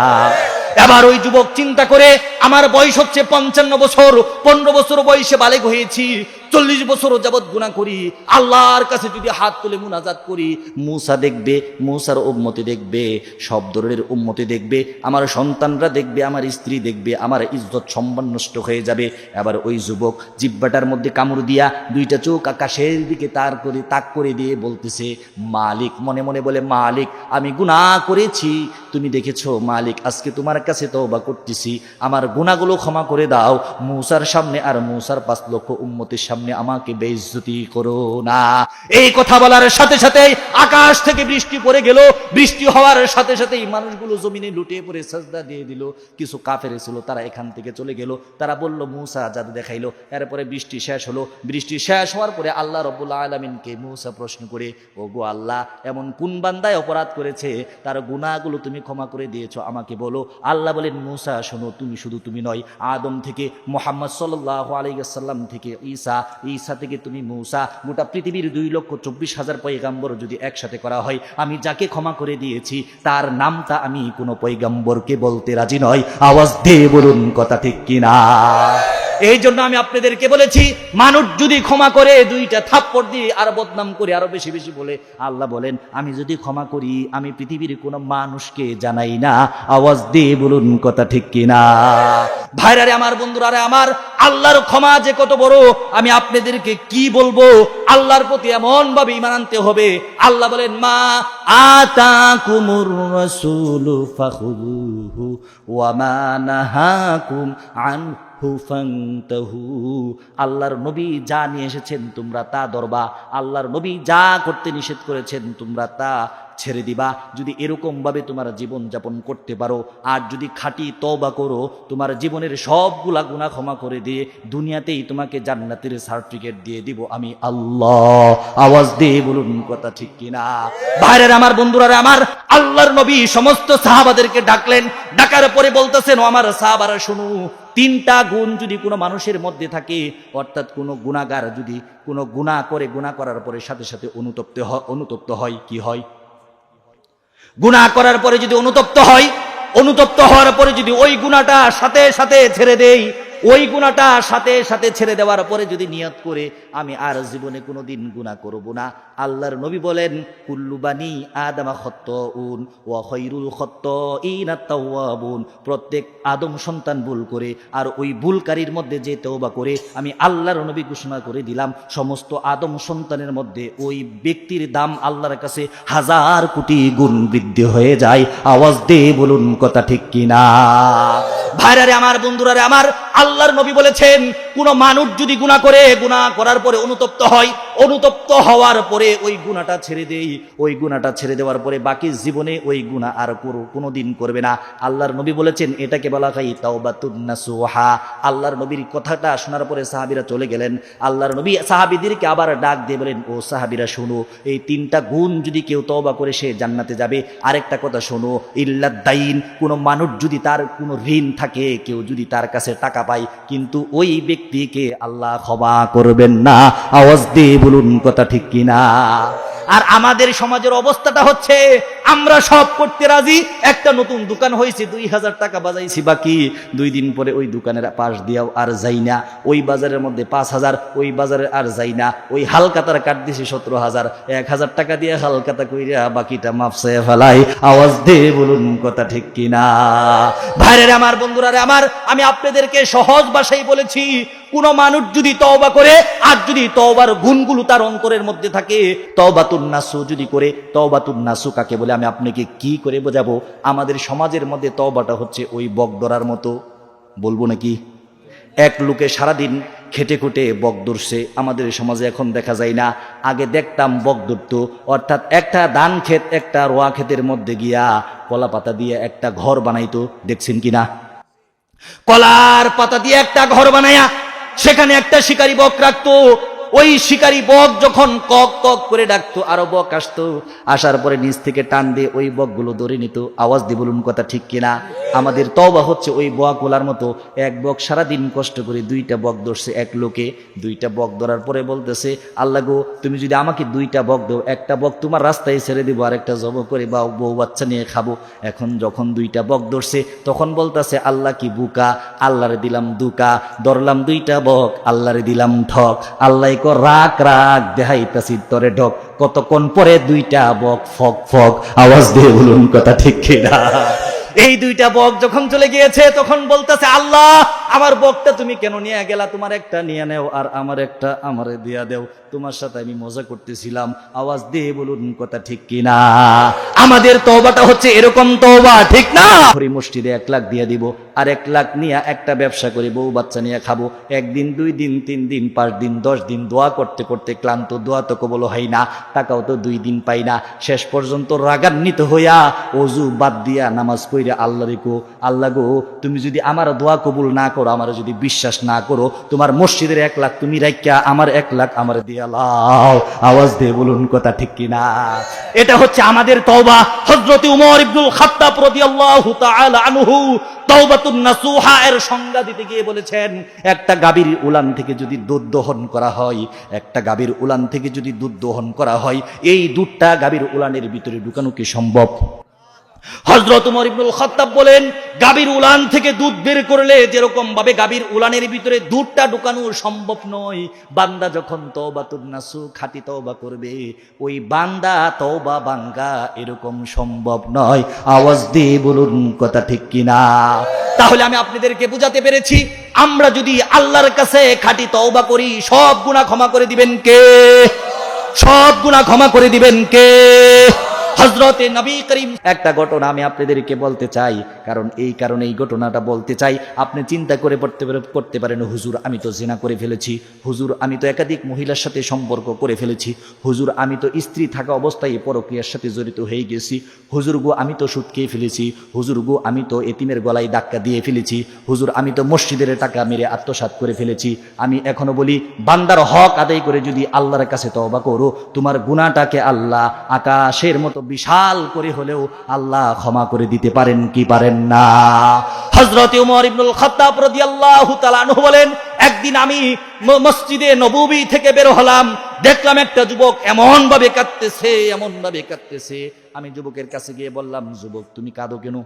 এবার ওই যুবক চিন্তা করে, আমার বয়স হচ্ছে 55 বছর, 15 বছর বয়সে বালেগ হয়েছি, 40 বছর যাবৎ গুনাহ করি, আল্লাহর কাছে যদি হাত তুলে মুনাজাত করি মুসা দেখবে, মুসার উম্মতি দেখবে, সব ধরনের উম্মতি দেখবে, আমার সন্তানরা দেখবে, আমার স্ত্রী দেখবে, আমার ইজ্জত সম্মান নষ্ট হয়ে যাবে। এবার ওই যুবক জিহ্বাটার মধ্যে কামড় দিয়া 2টা চোখ আকাশের দিকে তাক করে দিয়ে বলতেছে, মালিক, মনে মনে বলে, মালিক আমি গুনাহ করেছি, তুমি দেখেছো মালিক, আজকে তোমার কাছে তওবা করতেছি, আমার গুনাহগুলো ক্ষমা করে দাও, মুসার সামনে আর মুসার 5 লক্ষ উম্মতের সামনে আমাকে বেইজ্জতি করো না। এই কথা বলার সাথে সাথে আকাশ থেকে বৃষ্টি পড়ে গেল, বৃষ্টি হওয়ার সাথে সাথেই মানুষগুলো জমিনে লুটিয়ে পড়ে সাজদা দিয়ে দিল। কিছু কাফের ছিল তারা এখান থেকে চলে গেল, তারা বলল মুসা জাদু দেখাইলো। এরপরে বৃষ্টি শেষ হলো, বৃষ্টি শেষ হওয়ার পরে আল্লাহ রাব্বুল আলামিনকে মুসা প্রশ্ন করে, ও গো আল্লাহ, এমন কোন বান্দায় অপরাধ করেছে তার গুনাহগুলো তুমি ক্ষমা করে দিয়েছো আমাকে বলো। আল্লাহ বলেন, মুসা শোনো, তুমি নয়, আদম থেকে মুহাম্মদ সাল্লাল্লাহু আলাইহি ওয়াসাল্লাম থেকে ঈসা থেকে তুমি মুসা, গোটা পৃথিবীর 2,24,000 পয়গাম্বর যদি একসাথে করা হয়, আমি যাকে ক্ষমা করে দিয়েছি তার নামটা আমি কোনো পয়গাম্বরকে বলতে রাজি নয়। আওয়াজ দিয়ে বলুন কথা ঠিক কিনা। এই জন্য আমি আপনাদেরকে বলেছি, মানুষ যদি ক্ষমা করে 2টা থাপ্পড় দিয়ে আর বদনাম করে আরো বেশি বেশি বলে, আল্লাহ বলেন আমি যদি ক্ষমা করি আমি পৃথিবীর কোনো মানুষকে জানাই না। আওয়াজ দিয়ে বলুন কথা ঠিক কিনা। ভাইরারে আমার, বন্ধুরারে আমার, আল্লাহর ক্ষমা যে কত বড় আমি আপনাদেরকে কি বলবো। আল্লাহর প্রতি এমন ভাবে ঈমান আনতে হবে। আল্লাহ বলেন, মা আতাকুমুর রাসূলু ফাখুযুহু ওয়া মা নাহাকুম আনহু ফান্তাহু। আল্লাহর নবী যা নিয়ে এসেছেন তোমরা তা ধরবা, আল্লাহর নবী যা করতে নিষেধ করেছেন তোমরা তা ছেড়ে দিবা। যদি এরকম ভাবে তোমার জীবন যাপন করতে পারো, আর যদি খাঁটি তওবা করো, তোমার জীবনের সবগুলা গুনাহ ক্ষমা করে দিয়ে দুনিয়াতেই তোমাকে জান্নাতের সার্টিফিকেট দিয়ে দিব আমি আল্লাহ। আওয়াজ দিয়ে বলুন কথা ঠিক কিনা। ভাইরা আমার, বন্ধুরা আমার, আল্লাহর নবী সমস্ত সাহাবাদেরকে ডাকলেন, ডাকার পরে বলতেছেন, ও আমার সাহাবারা শুনো, 3টা গুণ যদি কোনো মানুষের মধ্যে থাকে, অর্থাৎ কোনো গুনাহগার যদি কোনো গুনাহ করে, গুনাহ করার পরে সাথে সাথে অনুতপ্ত হয়, কি হয়? গুনাহ করার পরে যদি অনুতপ্ত হয়, অনুতপ্ত হওয়ার পরে যদি ওই গুনাহটা সাথে সাথে ছেড়ে দেই, ওই গুনাহটা সাথে সাথে ছেড়ে দেওয়ার পরে যদি নিয়ত করে আমি আর জীবনে কোনোদিন গুনাহ করব না। আল্লাহর নবী বলেন, কুল্লু বানি আদম খাত্তাউন ওয়া খায়রুল খাত্তাইনা তাওয়াবুন। প্রত্যেক আদম সন্তান ভুল করে, আর ওই ভুলকারীর মধ্যে যে তওবা করে, আমি আল্লাহর নবী ঘোষণা করে দিলাম সমস্ত আদম সন্তানের মধ্যে ওই ব্যক্তির দাম আল্লাহর কাছে 1000 কোটি গুণ বৃদ্ধি হয়ে যায়। আওয়াজ দিয়ে বলুন কথা ঠিক কিনা। ভাইরারে আমার, বন্ধুরারে আমার, আল্লাহর নবী বলেছেন, কোন মানুষ যদি গুনাহ করে, গুনাহ করার পরে অনুতপ্ত হয়, অনুতপ্ত হওয়ার পরে ওই গুনাহটা ছেড়ে দেই, ওই গুনাহটা ছেড়ে দেওয়ার পরে বাকি জীবনে ওই গুনাহ আর কোনোদিন করবে না। আল্লাহর নবী বলেছেন, এটাকে বলা হয় তাওবাতুন নাসুহা। আল্লাহর নবীর কথাটা শোনার পরে সাহাবীরা চলে গেলেন। আল্লাহর নবী সাহাবীদেরকে আবার ডাক দিয়ে বলেন, ও সাহাবীরা শোনো, এই 3টা গুণ যদি কেউ তওবা করে সে জান্নাতে যাবে। আরেকটা কথা শোনো, ইল্লাদ দাইন, কোন মানুষ যদি তার কোনো ঋণ থাকে, কেউ যদি তার কাছে টাকা পায়, কিন্তু ওই ব্যক্তিকে আল্লাহ ক্ষমা করবেন না। আওয়াজ দিয়ে বলুন কথা ঠিক কিনা। আর আমাদের সমাজের অবস্থাটা হচ্ছে, আমরা সব করতে রাজি। একটা নতুন দোকান হয়েছে, 2000 টাকা বাজাইছি বাকি, 2 দিন পরে ওই দোকানের পাশ দিয়াও আর যাই না। ওই বাজারের মধ্যে 5000, ওই বাজারে আর যাই না। ওই হালকাতার কাট দিছি 17000, 1000 টাকা দিয়ে হালকাতা কইরা বাকিটা মাপসে ফেলাই। আওয়াজ দিয়ে বলুন কথা ঠিক কিনা। ভাইরে আমার, বন্ধুরারে আমার, আমি আপনাদেরকে সহজ ভাষায় বলেছি, কোন মানুষ যদি তওবা করে, আর যদি তওবার গুণগুলো তার অন্তরের মধ্যে থাকে, তওবাতুন নাসু যদি করে, তওবাতুন নাসু কাকে বলে আমি আপনাকে কি করে বোঝাবো। আমাদের সমাজের মধ্যে তওবাটা হচ্ছে ওই বকডরার মতো, বলবো নাকি? এক লোকে সারাদিন খেটে খুটে বক ধরছে। আমাদের সমাজে এখন দেখা যায় না, আগে দেখতাম বক ধরতো, অর্থাৎ একটা ধান ক্ষেত, একটা রোয়া ক্ষেতের মধ্যে গিয়া কলা পাতা দিয়ে একটা ঘর বানাইতো, দেখছেন কিনা? কলার পাতা দিয়ে একটা ঘর বানায়া সেখানে একটা শিকারী বক রাখতো। ওই শিকারী বক যখন কক কক করে ডাকতো, আরো বক আসতো, আসার পরে নিচ থেকে টান দিয়ে ওই বকগুলো ধরে নিত। আওয়াজ দিয়ে বলুন কথা ঠিক কিনা? আমাদের তওবা হচ্ছে ওই বকগুলার মতো। এক বক সারাদিন কষ্ট করে 2টা বক ধরছে এক লোকে। 2টা বক ধরার পরে বলতেছে, আল্লাহ গো, তুমি যদি আমাকে 2টা বক দাও, একটা বক তোমার রাস্তায় ছেড়ে দিব, আর একটা জব করে বা বউ বাচ্চা নিয়ে খাবো। এখন যখন 2টা বক ধরছে তখন বলতেছে, আল্লাহ কি বুকা, আল্লাহরে দিলাম দুকা, ধরলাম 2টা বক, আল্লাহরে দিলাম ঠক। আল্লাহ কো রাগ রাগ দেখাইতাছি তরে ঢক। কতক্ষণ পরে 2টা বক ফক ফক। আওয়াজ দিয়ে বলুন কথা ঠিক কিনা? এই 2টা বক যখন চলে গিয়েছে তখন বলতেছে, আল্লাহ আমার বকটা তুমি কেন নিয়ে গেলা? তোমার একটা নিয়ে নেও আর আমার একটা আমারে দিয়া দেও, তোমার সাথে আমি মজা করতেছিলাম। আওয়াজ দিয়ে বলুন কথা ঠিক কিনা? আমাদের তওবাটা হচ্ছে এরকম তওবা, ঠিক না? হরি মসজিদে 1 লাখ দিয়ে দিব, আর 1 লাখ নিয়ে একটা ব্যবসা করে বউ বাচ্চা নিয়ে খাবো। 1 দিন 2 দিন 3 দিন 5 দিন 10 দিন দোয়া করতে করতে ক্লান্ত, দোয়া তো কবুল হয় না, টাকাও তো 2 দিন পাই না। শেষ পর্যন্ত রাগান্বিত হইয়া ওযু বাদ দিয়া নামাজ পড়ে আল্লাহরে কো, আল্লাহ গো, তুমি যদি আমার দোয়া কবুল না করো, আমার যদি বিশ্বাস না করো, তোমার মসজিদের 1 লাখ তুমি রাখিয়া আমার 1 লাখ আমার দিয়া লাও। আওয়াজ দিয়ে বলুন কথা ঠিক কিনা? এটা হচ্ছে আমাদের তওবা। হযরত উমর ইবনুল খাত্তাব রাদিয়াল্লাহু তাআলা আনহু তওবাতুন নাসুহা এর সংজ্ঞা দিতে গিয়ে বলেছেন, একটা গাভীর উলান থেকে যদি দুধ দহন করা হয়, একটা গাভীর উলান থেকে যদি দুধ দহন করা হয়, এই দুধটা গাভীর উলানের ভিতরে ঢুকানো কি সম্ভব? হযরত উমর ইবনুল খাত্তাব বলেন, গাভীর উলান থেকে দুধ বের করলে যেরকম ভাবে গাভীর উলানের ভিতরে দুধটা ঢুকানো সম্ভব নয়, বান্দা যখন তওবাতুন নাসুহ খাঁটি তওবা করবে, ওই বান্দা তওবা ভাঙ্গা এরকম সম্ভব নয়। আওয়াজ দিয়ে বলুন কথা ঠিক কিনা? তাহলে আমি আপনাদেরকে বুঝাতে পেরেছি, আমরা যদি আল্লাহর কাছে খাঁটি তওবা করি, সব গুনাহ ক্ষমা করে দিবেন কে? সব গুনাহ ক্ষমা করে দিবেন কে? হযরতে নবী করিম। একটা ঘটনা আমি আপনাদেরকে বলতে চাই, কারণ এই কারণে এই ঘটনাটা বলতে চাই। আপনি চিন্তা করে করতে পারেন, হুজুর আমি তো জিনা করে ফেলেছি, হুজুর আমি তো একাধিক মহিলার সাথে সম্পর্ক করে ফেলেছি, হুজুর আমি তো স্ত্রী থাকা অবস্থায় পরক্রিয়ার সাথে জড়িত হয়ে গেছি, হুজুর গো আমি তো সুদ খেয়ে ফেলেছি, হুজুর গো আমি তো এতিমের গলায় ধাক্কা দিয়ে ফেলেছি, হুজুর আমি তো মসজিদের টাকা মেরে আত্মসাৎ করে ফেলেছি। আমি এখনো বলি, বান্দার হক আদায় করে যদি আল্লাহর কাছে তওবা করো, তোমার গুনাহটাকে আল্লাহ আকাশের মতো বিশাল করে হলেও আল্লাহ ক্ষমা করে দিতে পারেন কি পারেন না? হযরত উমর ইবনুল খাত্তাব রাদিয়াল্লাহু তাআলা আনহু বলেন, একদিন আমি মসজিদে নববী থেকে বের হলাম, দেখলাম একটা যুবক এমন ভাবে কাঁদতেছে। আমি যুবকের কাছে গিয়ে বললাম, যুবক তুমি কাঁদো কেন?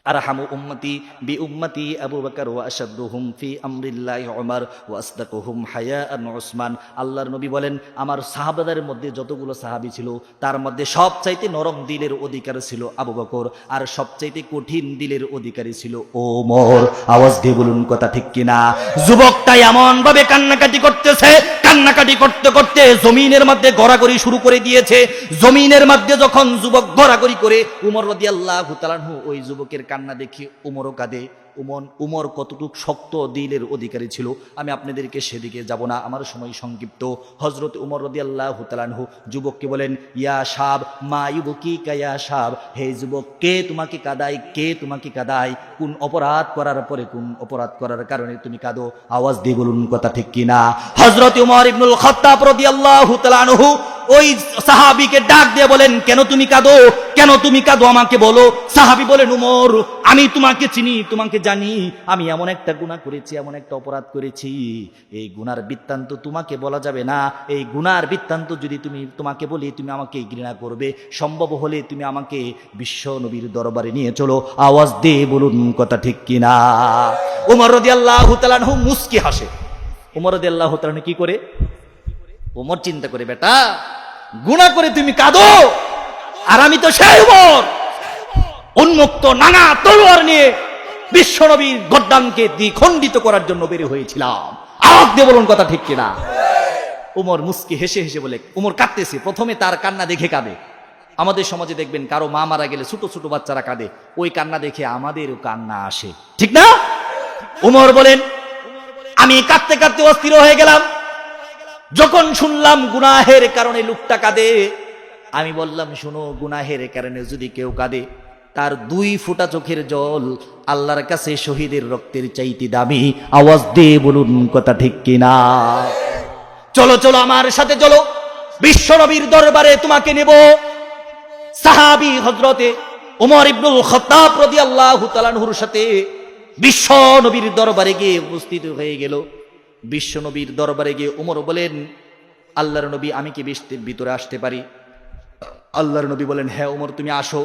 আরহামু উম্মতি বি উম্মতি আবু বকর ওয়া আশাদুহুম ফি আমরিল্লাহি উমর ওয়া আসদাকুহুম হায়াআন উসমান। আল্লাহর নবী বলেন, আমার সাহাবাদের মধ্যে যতগুলো সাহাবী ছিল, তার মধ্যে সবচাইতে নরম দিলের অধিকারী ছিল আবু বকর, আর সবচাইতে কঠিন দিলের অধিকারী ছিল ওমর। আওয়াজ দিয়ে বলুন কথা ঠিক কিনা? যুবকটা এমন ভাবে কান্নাকাটি করতেছে, কান্নাকাটি করতে করতে জমিনের মধ্যে গড়াগড়ি শুরু করে দিয়েছে। জমিনের মধ্যে যখন যুবক গড়াগড়ি করে, উমর রাদিয়াল্লাহু তাআলা আনহু ওই যুবকের কান্না দেখে উমরও কাঁদে। উমর কতটুক শক্ত দিলের অধিকারী ছিল আমি আপনাদেরকে সেদিকে যাব না, আমার সময় সংক্ষিপ্ত। হযরত উমর রাদিয়াল্লাহু তাআলা আনহু যুবককে বলেন, ইয়া শাব মা ইউবকিকা ইয়া শাব, হে যুবক কে তোমাকে কাঁদায়, কে তোমাকে কাঁদায়? কোন অপরাধ করার পরে, কোন অপরাধ করার কারণে তুমি কাঁদো? আওয়াজ দিয়ে বলুন কথা ঠিক কিনা? হযরত উমর ইবনুল খাত্তাব রাদিয়াল্লাহু তাআলা আনহু ওই সাহাবীকে ডাক দিয়ে বলেন, কেন তুমি কাঁদো? কেন তুমি কাঁদো আমাকে বলো। সাহাবী বলেন, উমর আমি তোমাকে চিনি, তোমাকে জানি, আমি এমন একটা গুনাহ করেছি, এমন একটা অপরাধ করেছি, এই গুনার বৃত্তান্ত তোমাকে বলা যাবে না। এই গুনার বৃত্তান্ত যদি তোমাকে বলি, তুমি আমাকে ঘৃণা করবে, সম্ভব হলে তুমি আমাকে বিশ্ব নবীর দরবারে নিয়ে চলো। আওয়াজ দিয়ে বলুন কথা ঠিক কিনা? উমর রাদিয়াল্লাহু তাআলা আনহু মুস্কি হাসে। উমর রাদিয়াল্লাহু তাআলা কি করে? উমর চিন্তা করে, বেটা গুনাহ করে তুমি কাঁদো, আর আমি তো সেই উমর উন্মুক্ত নাঙা তলোয়ার নিয়ে বিশ্বনবীর গর্দানকে দ্বিখণ্ডিত করার জন্য বের হয়েছিলাম। আওয়াজ দিয়ে বলুন কথা ঠিক কিনা? উমর মুস্কি হেসে হেসে বলে, উমর কাঁদতেছে, প্রথমে তার কান্না দেখে কাঁদে। আমাদের সমাজে দেখবেন কারো মা মারা গেলে ছোট ছোট বাচ্চারা কাঁদে, ওই কান্না দেখে আমাদেরও কান্না আসে, ঠিক না? উমর বলেন, আমি কাঁদতে কাঁদতে অস্থির হয়ে গেলাম। যখন শুনলাম গুনাহের কারণে লোকটা কাঁদে, আমি বললাম, শোনো, গুনাহের কারণে যদি কেউ কাঁদে, তার 2 ফোঁটা চোখের জল আল্লাহর কাছে শহীদের রক্তের চাইতে দামি। আওয়াজ দিয়ে বলুন কথা ঠিক কিনা? চলো চলো আমার সাথে চলো, বিশ্ব নবীর দরবারে তোমাকে নেব। সাহাবী হযরতে ওমর ইবনুল খাত্তাব রাদিয়াল্লাহু তাআলা আনহুর সাথে বিশ্ব নবীর দরবারে গিয়ে উপস্থিত হয়ে গেল। বিশ্ব নবীর দরবারে গিয়ে ওমর বলেন, আল্লাহর নবী, আমি কি বৃষ্টির ভিতরে আসতে পারি? আল্লাহর নবী বলেন, হ্যাঁ ওমর, তুমি আসো।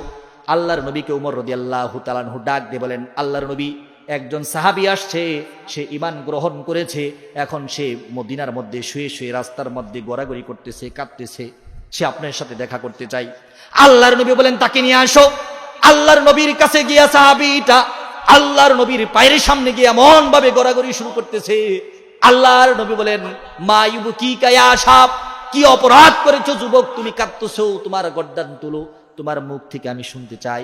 আল্লাহর নবীকে ওমর রাদিয়াল্লাহু তাআলা আনহু ডাক দিয়ে বলেন, আল্লাহর নবী, একজন সাহাবী আসছে, সে ঈমান গ্রহণ করেছে, এখন সে মদিনার মধ্যে শুয়ে শুয়ে রাস্তার মধ্যে গড়াগড়ি করতেছে, কাঁদতেছে, সে আপনার সাথে দেখা করতে চাই। আল্লাহর নবী বলেন, তাকে নিয়ে আসো। আল্লাহর নবীর কাছে গিয়া সাহাবীটা আল্লাহর নবীর পায়ের সামনে গিয়ে এমন ভাবে গড়াগড়ি শুরু করতেছে। আল্লাহর নবী বলেন, মা ইউবকিকা ইয়া শাব, কি অপরাধ করেছো যুবক, তুমি কাঁদতেছো? তোমার গর্দান তুলো, তোমার মুখ থেকে আমি শুনতে চাই।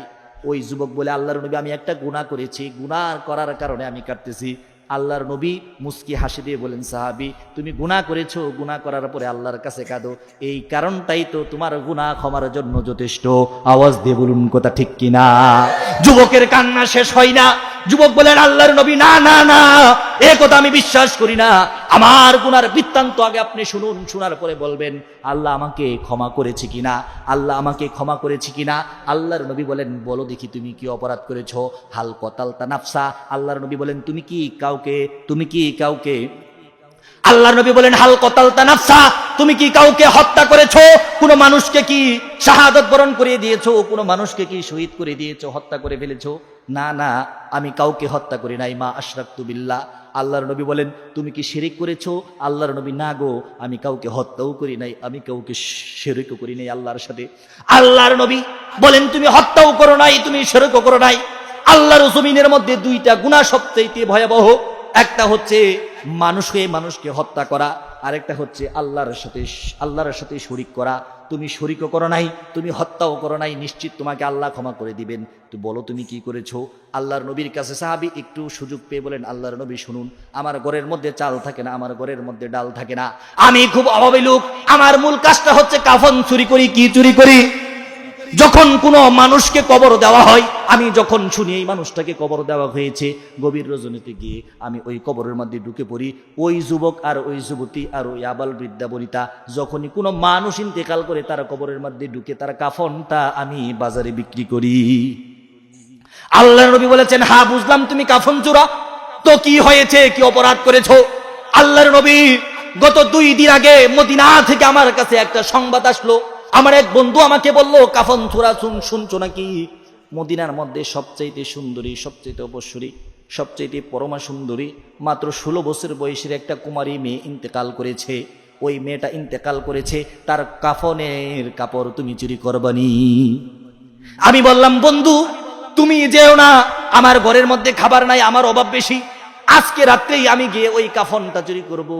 ওই যুবক বলে, আল্লাহর নবী, আমি একটা গুনাহ করেছি, গুনাহ করার কারণে আমি কাঁদতেছি। আল্লাহর নবী মুস্কি হাসি দিয়ে বলেন, সাহাবী, তুমি গুনাহ করেছো, গুনাহ করার পরে আল্লাহর কাছে কাঁদো, এই কারণটাই তো তোমার গুনাহ ক্ষমার জন্য যথেষ্ট। আওয়াজ দিয়ে বলুন কথা ঠিক কিনা? যুবকের কান্না শেষ হয় না। যুবক বলেন, আল্লাহর নবী, না না না, এ কথা আমি বিশ্বাস করি না, আমার গুনার বৃত্তান্ত আগে আপনি শুনুন, শোনার পরে বলবেন আল্লাহ আমাকে ক্ষমা করেছে কিনা, আল্লাহ আমাকে ক্ষমা করেছে কিনা। আল্লাহর নবী বলেন, বলো দেখি তুমি কি অপরাধ করেছো? হাল কতালতা নাফসা, আল্লাহর নবী বলেন, তুমি কি কাউকে আল্লাহর নবী বলেন, হাল কতালতা নাফসা, তুমি কি কাউকে হত্যা করেছো? কোন মানুষকে কি শাহাদাত বরণ করিয়ে দিয়েছো? কোন মানুষকে কি শহীদ করে দিয়েছো, হত্যা করে ফেলেছো? না না, আমি কাউকে হত্যা করি নাই। মা আশরাকতু বিল্লাহ। আল্লাহর নবী বলেন, তুমি কি শিরিক করেছো? আল্লাহর নবী, না গো, আমি কাউকে হত্যাও করি নাই, আমি কাউকে শিরিকও করি নাই আল্লাহর সাথে। আল্লাহর নবী বলেন, তুমি হত্যাও করো নাই, তুমি শিরিকও করো নাই। আল্লাহর জমিনের মধ্যে 2টা গুনাহ সবচেয়ে ভয়াবহ। একটা হচ্ছে মানুষকে হত্যা করা, আরেকটা হচ্ছে আল্লাহর সাথে শরীক করা। তুমি শরীকও করো নাই, তুমি হত্যাও করো নাই, নিশ্চিত তোমাকে আল্লাহ ক্ষমা করে দিবেন। তো বলো তুমি কি করেছো? আল্লাহর নবীর কাছে সাহাবী একটু সুযোগ পেয়ে বলেন, আল্লাহর নবী শুনুন, আমার ঘরের মধ্যে চাল থাকে না, আমার ঘরের মধ্যে ডাল থাকে না, আমি খুব অভাবী লোক, আমার মূল কাজটা হচ্ছে কাফন চুরি করি। কি চুরি করি? যখন কোনো মানুষকে কবর দেওয়া হয়, আমি যখন শুনি এই মানুষটাকে কবর দেওয়া হয়েছে, গভীর রজনীতে গিয়ে আমি ওই কবরের মধ্যে ঢুকে পড়ি। ওই যুবক আর ওই যুবতী আর ওই আবাল বৃদ্ধা বনিতা যখনই কোনো মানুষ ইন্তেকাল করে, তার কবরের মধ্যে ঢুকে তার কাফনটা আমি বাজারে বিক্রি করি। আল্লাহর নবী বলেছেন, হ্যাঁ বুঝলাম তুমি কাফন চোরা, তো কি হয়েছে, কি অপরাধ করেছো? আল্লাহর নবী, গত 2 দিন আগে মদিনা থেকে আমার কাছে একটা সংবাদ আসলো। আমার এক বন্ধু আমাকে বলল, কাফন চোরা শুনছো নাকি? মদিনার মধ্যে সবচাইতে সুন্দরী, সবচাইতে অপশ্বরী, সবচাইতে পরমা সুন্দরী, মাত্র 16 বছর বয়সের একটা কুমারী মেয়ে ইন্তেকাল করেছে। ওই মেয়েটা ইন্তেকাল করেছে, তার কাফনের কাপড় তুমি চুরি করবানি? আমি বললাম, বন্ধু তুমি যেও না, আমার ঘরের মধ্যে খাবার নাই, আমার অভাব বেশি, আজকে রাত্রেই আমি গিয়ে ওই কাফনটা চুরি করব।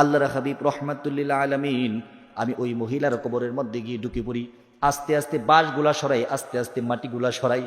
আল্লাহর হাবিব রাহমাতুল্লিল আলামিন, আমি ওই মহিলার কবরের মধ্যে গিয়ে ঢুকে পড়ি। আস্তে আস্তে বাঁশগুলা সরাই, আস্তে আস্তে মাটিগুলা সরাই।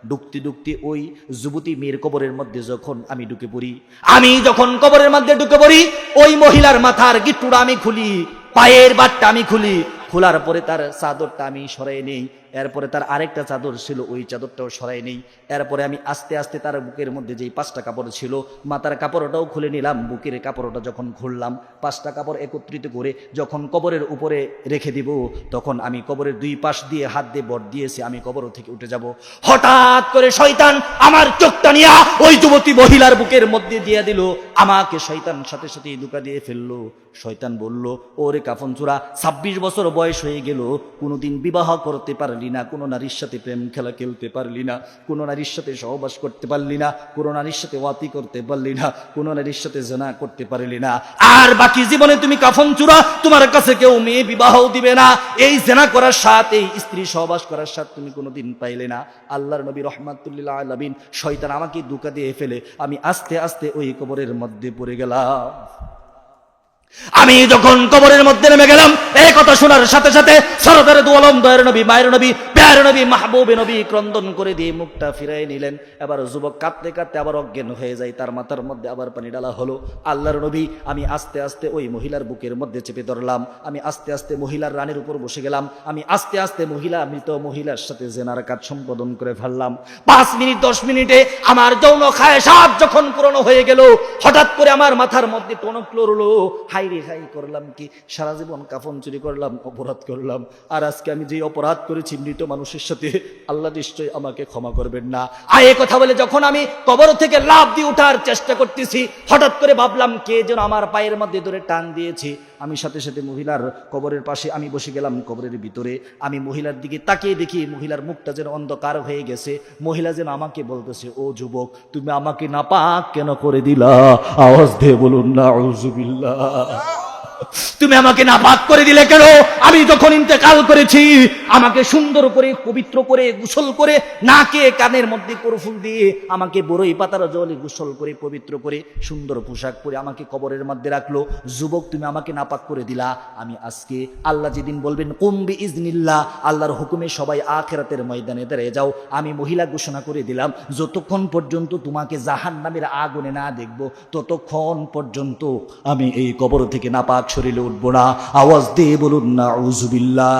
ঢুকতে ঢুকতে ওই যুবতী মেয়ের কবরের মধ্যে যখন আমি ঢুকে পড়ি, আমি যখন কবরের মধ্যে ঢুকে পড়ি, ওই মহিলার মাথার গিট্টুটা আমি খুলি, পায়ের বাটটা আমি খুলি, খোলার পরে তার চাদরটা আমি সরাই নেই। এরপরে তার আরেকটা চাদর ছিল, ওই চাদরটাও সরাই নেই। এরপরে আমি আস্তে আস্তে তার বুকের মধ্যে যেই 5টা কাপড় ছিল, মাথার কাপড়টাও খুলে নিলাম। বুকের কাপড়টা যখন খুললাম, 5টা কাপড় একত্রিত করে যখন কবরের উপরে রেখে দিব, তখন আমি কবরের 2 পাশ দিয়ে হাত দিয়ে বট দিয়েছি, আমি কবর থেকে উঠে যাব। হঠাৎ করে শয়তান আমার চোখটা নিয়ে ওই যুবতী মহিলার বুকের মধ্যে দিয়ে দিল। আমাকে শয়তান সাথে সাথে ধোঁকা দিয়ে ফেললো। শয়তান বলল, ওরে কাফন চোরা, 26 বছর বয়স হয়ে গেল, কোনোদিন বিবাহ করতে পারলি না, কোনো নারীর সাথে প্রেম খেলা খেলতে পারলি না, কোনো নারীর সাথে সহবাস করতে পারলি না, কোনো নারীর সাথে ওয়াতি করতে পারলি না, কোনো নারীর সাথে জেনা করতে পারলি না, আর বাকি জীবনে তুমি কাফন চোরা, তোমার কাছে কেউ মেয়ে বিবাহও দিবে না। এই জেনা করার সাথে, এই স্ত্রী সহবাস করার সাথে তুমি কোনোদিন পাইলে না। আল্লাহর নবী রাহমাতুল্লিল আলামিন, শয়তান আমাকে ধোঁকা দিয়ে ফেলে আমি আস্তে আস্তে ওই কবরের মধ্যে পড়ে গেলাম। আমি যখন কবরের মধ্যে নেমে গেলাম, এই কথা শোনার সাথে সাথে সরদারে দু আলম দয়ের নবী, মায়ের নবী, প্যার নবী, মাহবুবে নবী ক্রন্দন করে দিয়ে মুখটা ফিরাই নিলেন। এবার যুবক কাঁদতে কাঁদতে আবার অজ্ঞান হয়ে যায়, তার মাথার মধ্যে আবার পানি ডালা হলো। আল্লাহর নবী, আমি আস্তে আস্তে ওই মহিলার বুকের মধ্যে চেপে ধরলাম, আমি আস্তে আস্তে মহিলার রানের উপর বসে গেলাম, আমি আস্তে আস্তে মৃত মহিলার সাথে জেনার কাজ সম্পাদন করে ফেললাম। 5 মিনিট 10 মিনিটে আমার যৌন খায়েশাত যখন পূরণ হয়ে গেল, হঠাৎ করে আমার মাথার মধ্যে টনক লড়লো, হাই রে হাই, করলাম কি, সারা জীবন কাফন চুরি করলাম, অপরাধ করলাম, আর আজকে আমি যে অপরাধ করেছি মৃত মানুষের সাথে, আল্লাহ নিশ্চয়ই আমাকে ক্ষমা করবেন না। এই কথা বলে যখন আমি কবর থেকে লাফ দিয়ে ওঠার চেষ্টা করতেছি, হঠাৎ করে ভাবলাম কে যেন আমার পায়ের মধ্যে ধরে টান দিয়েছে। আমি সাথে সাথে মহিলার কবরের পাশে আমি বসে গেলাম, কবরের ভিতরে। আমি মহিলার দিকে তাকিয়ে দেখি মহিলার মুখটা যেন অন্ধকার হয়ে গেছে। মহিলা যেন আমাকে বলতেছে, ও যুবক, তুমি আমাকে নাপাক কেন করে দিলা? আওয়াজ দিয়ে বলুন নাউযুবিল্লাহ। তুমি আমাকে নাপাক করে দিলে কেন? আমি যখন ইন্তেকাল করেছি, আমাকে সুন্দর করে পবিত্র করে গোসল করে, নাকে কানের মধ্যে করফুল দিয়ে আমাকে বড়ই পাতার জলে গোসল করে পবিত্র করে সুন্দর পোশাক পরে আমাকে কবরের মধ্যে রাখলো। যুবক, তুমি আমাকে নাপাক করে দিলা। আমি আজকে আল্লাহ যেদিন বলবেন কুম বিইজনিল্লাহ, আল্লাহর হুকুমে সবাই আখিরাতের ময়দানে দাঁড়িয়ে যাও, আমি মহিলা ঘোষণা করে দিলাম, যতক্ষণ পর্যন্ত তোমাকে জাহান্নামের আগুনে না দেখব, ততক্ষণ পর্যন্ত আমি এই কবর থেকে নাপাক শরীরে উঠবো না। আওয়াজ দিয়ে বলুন নাউযুবিল্লাহ।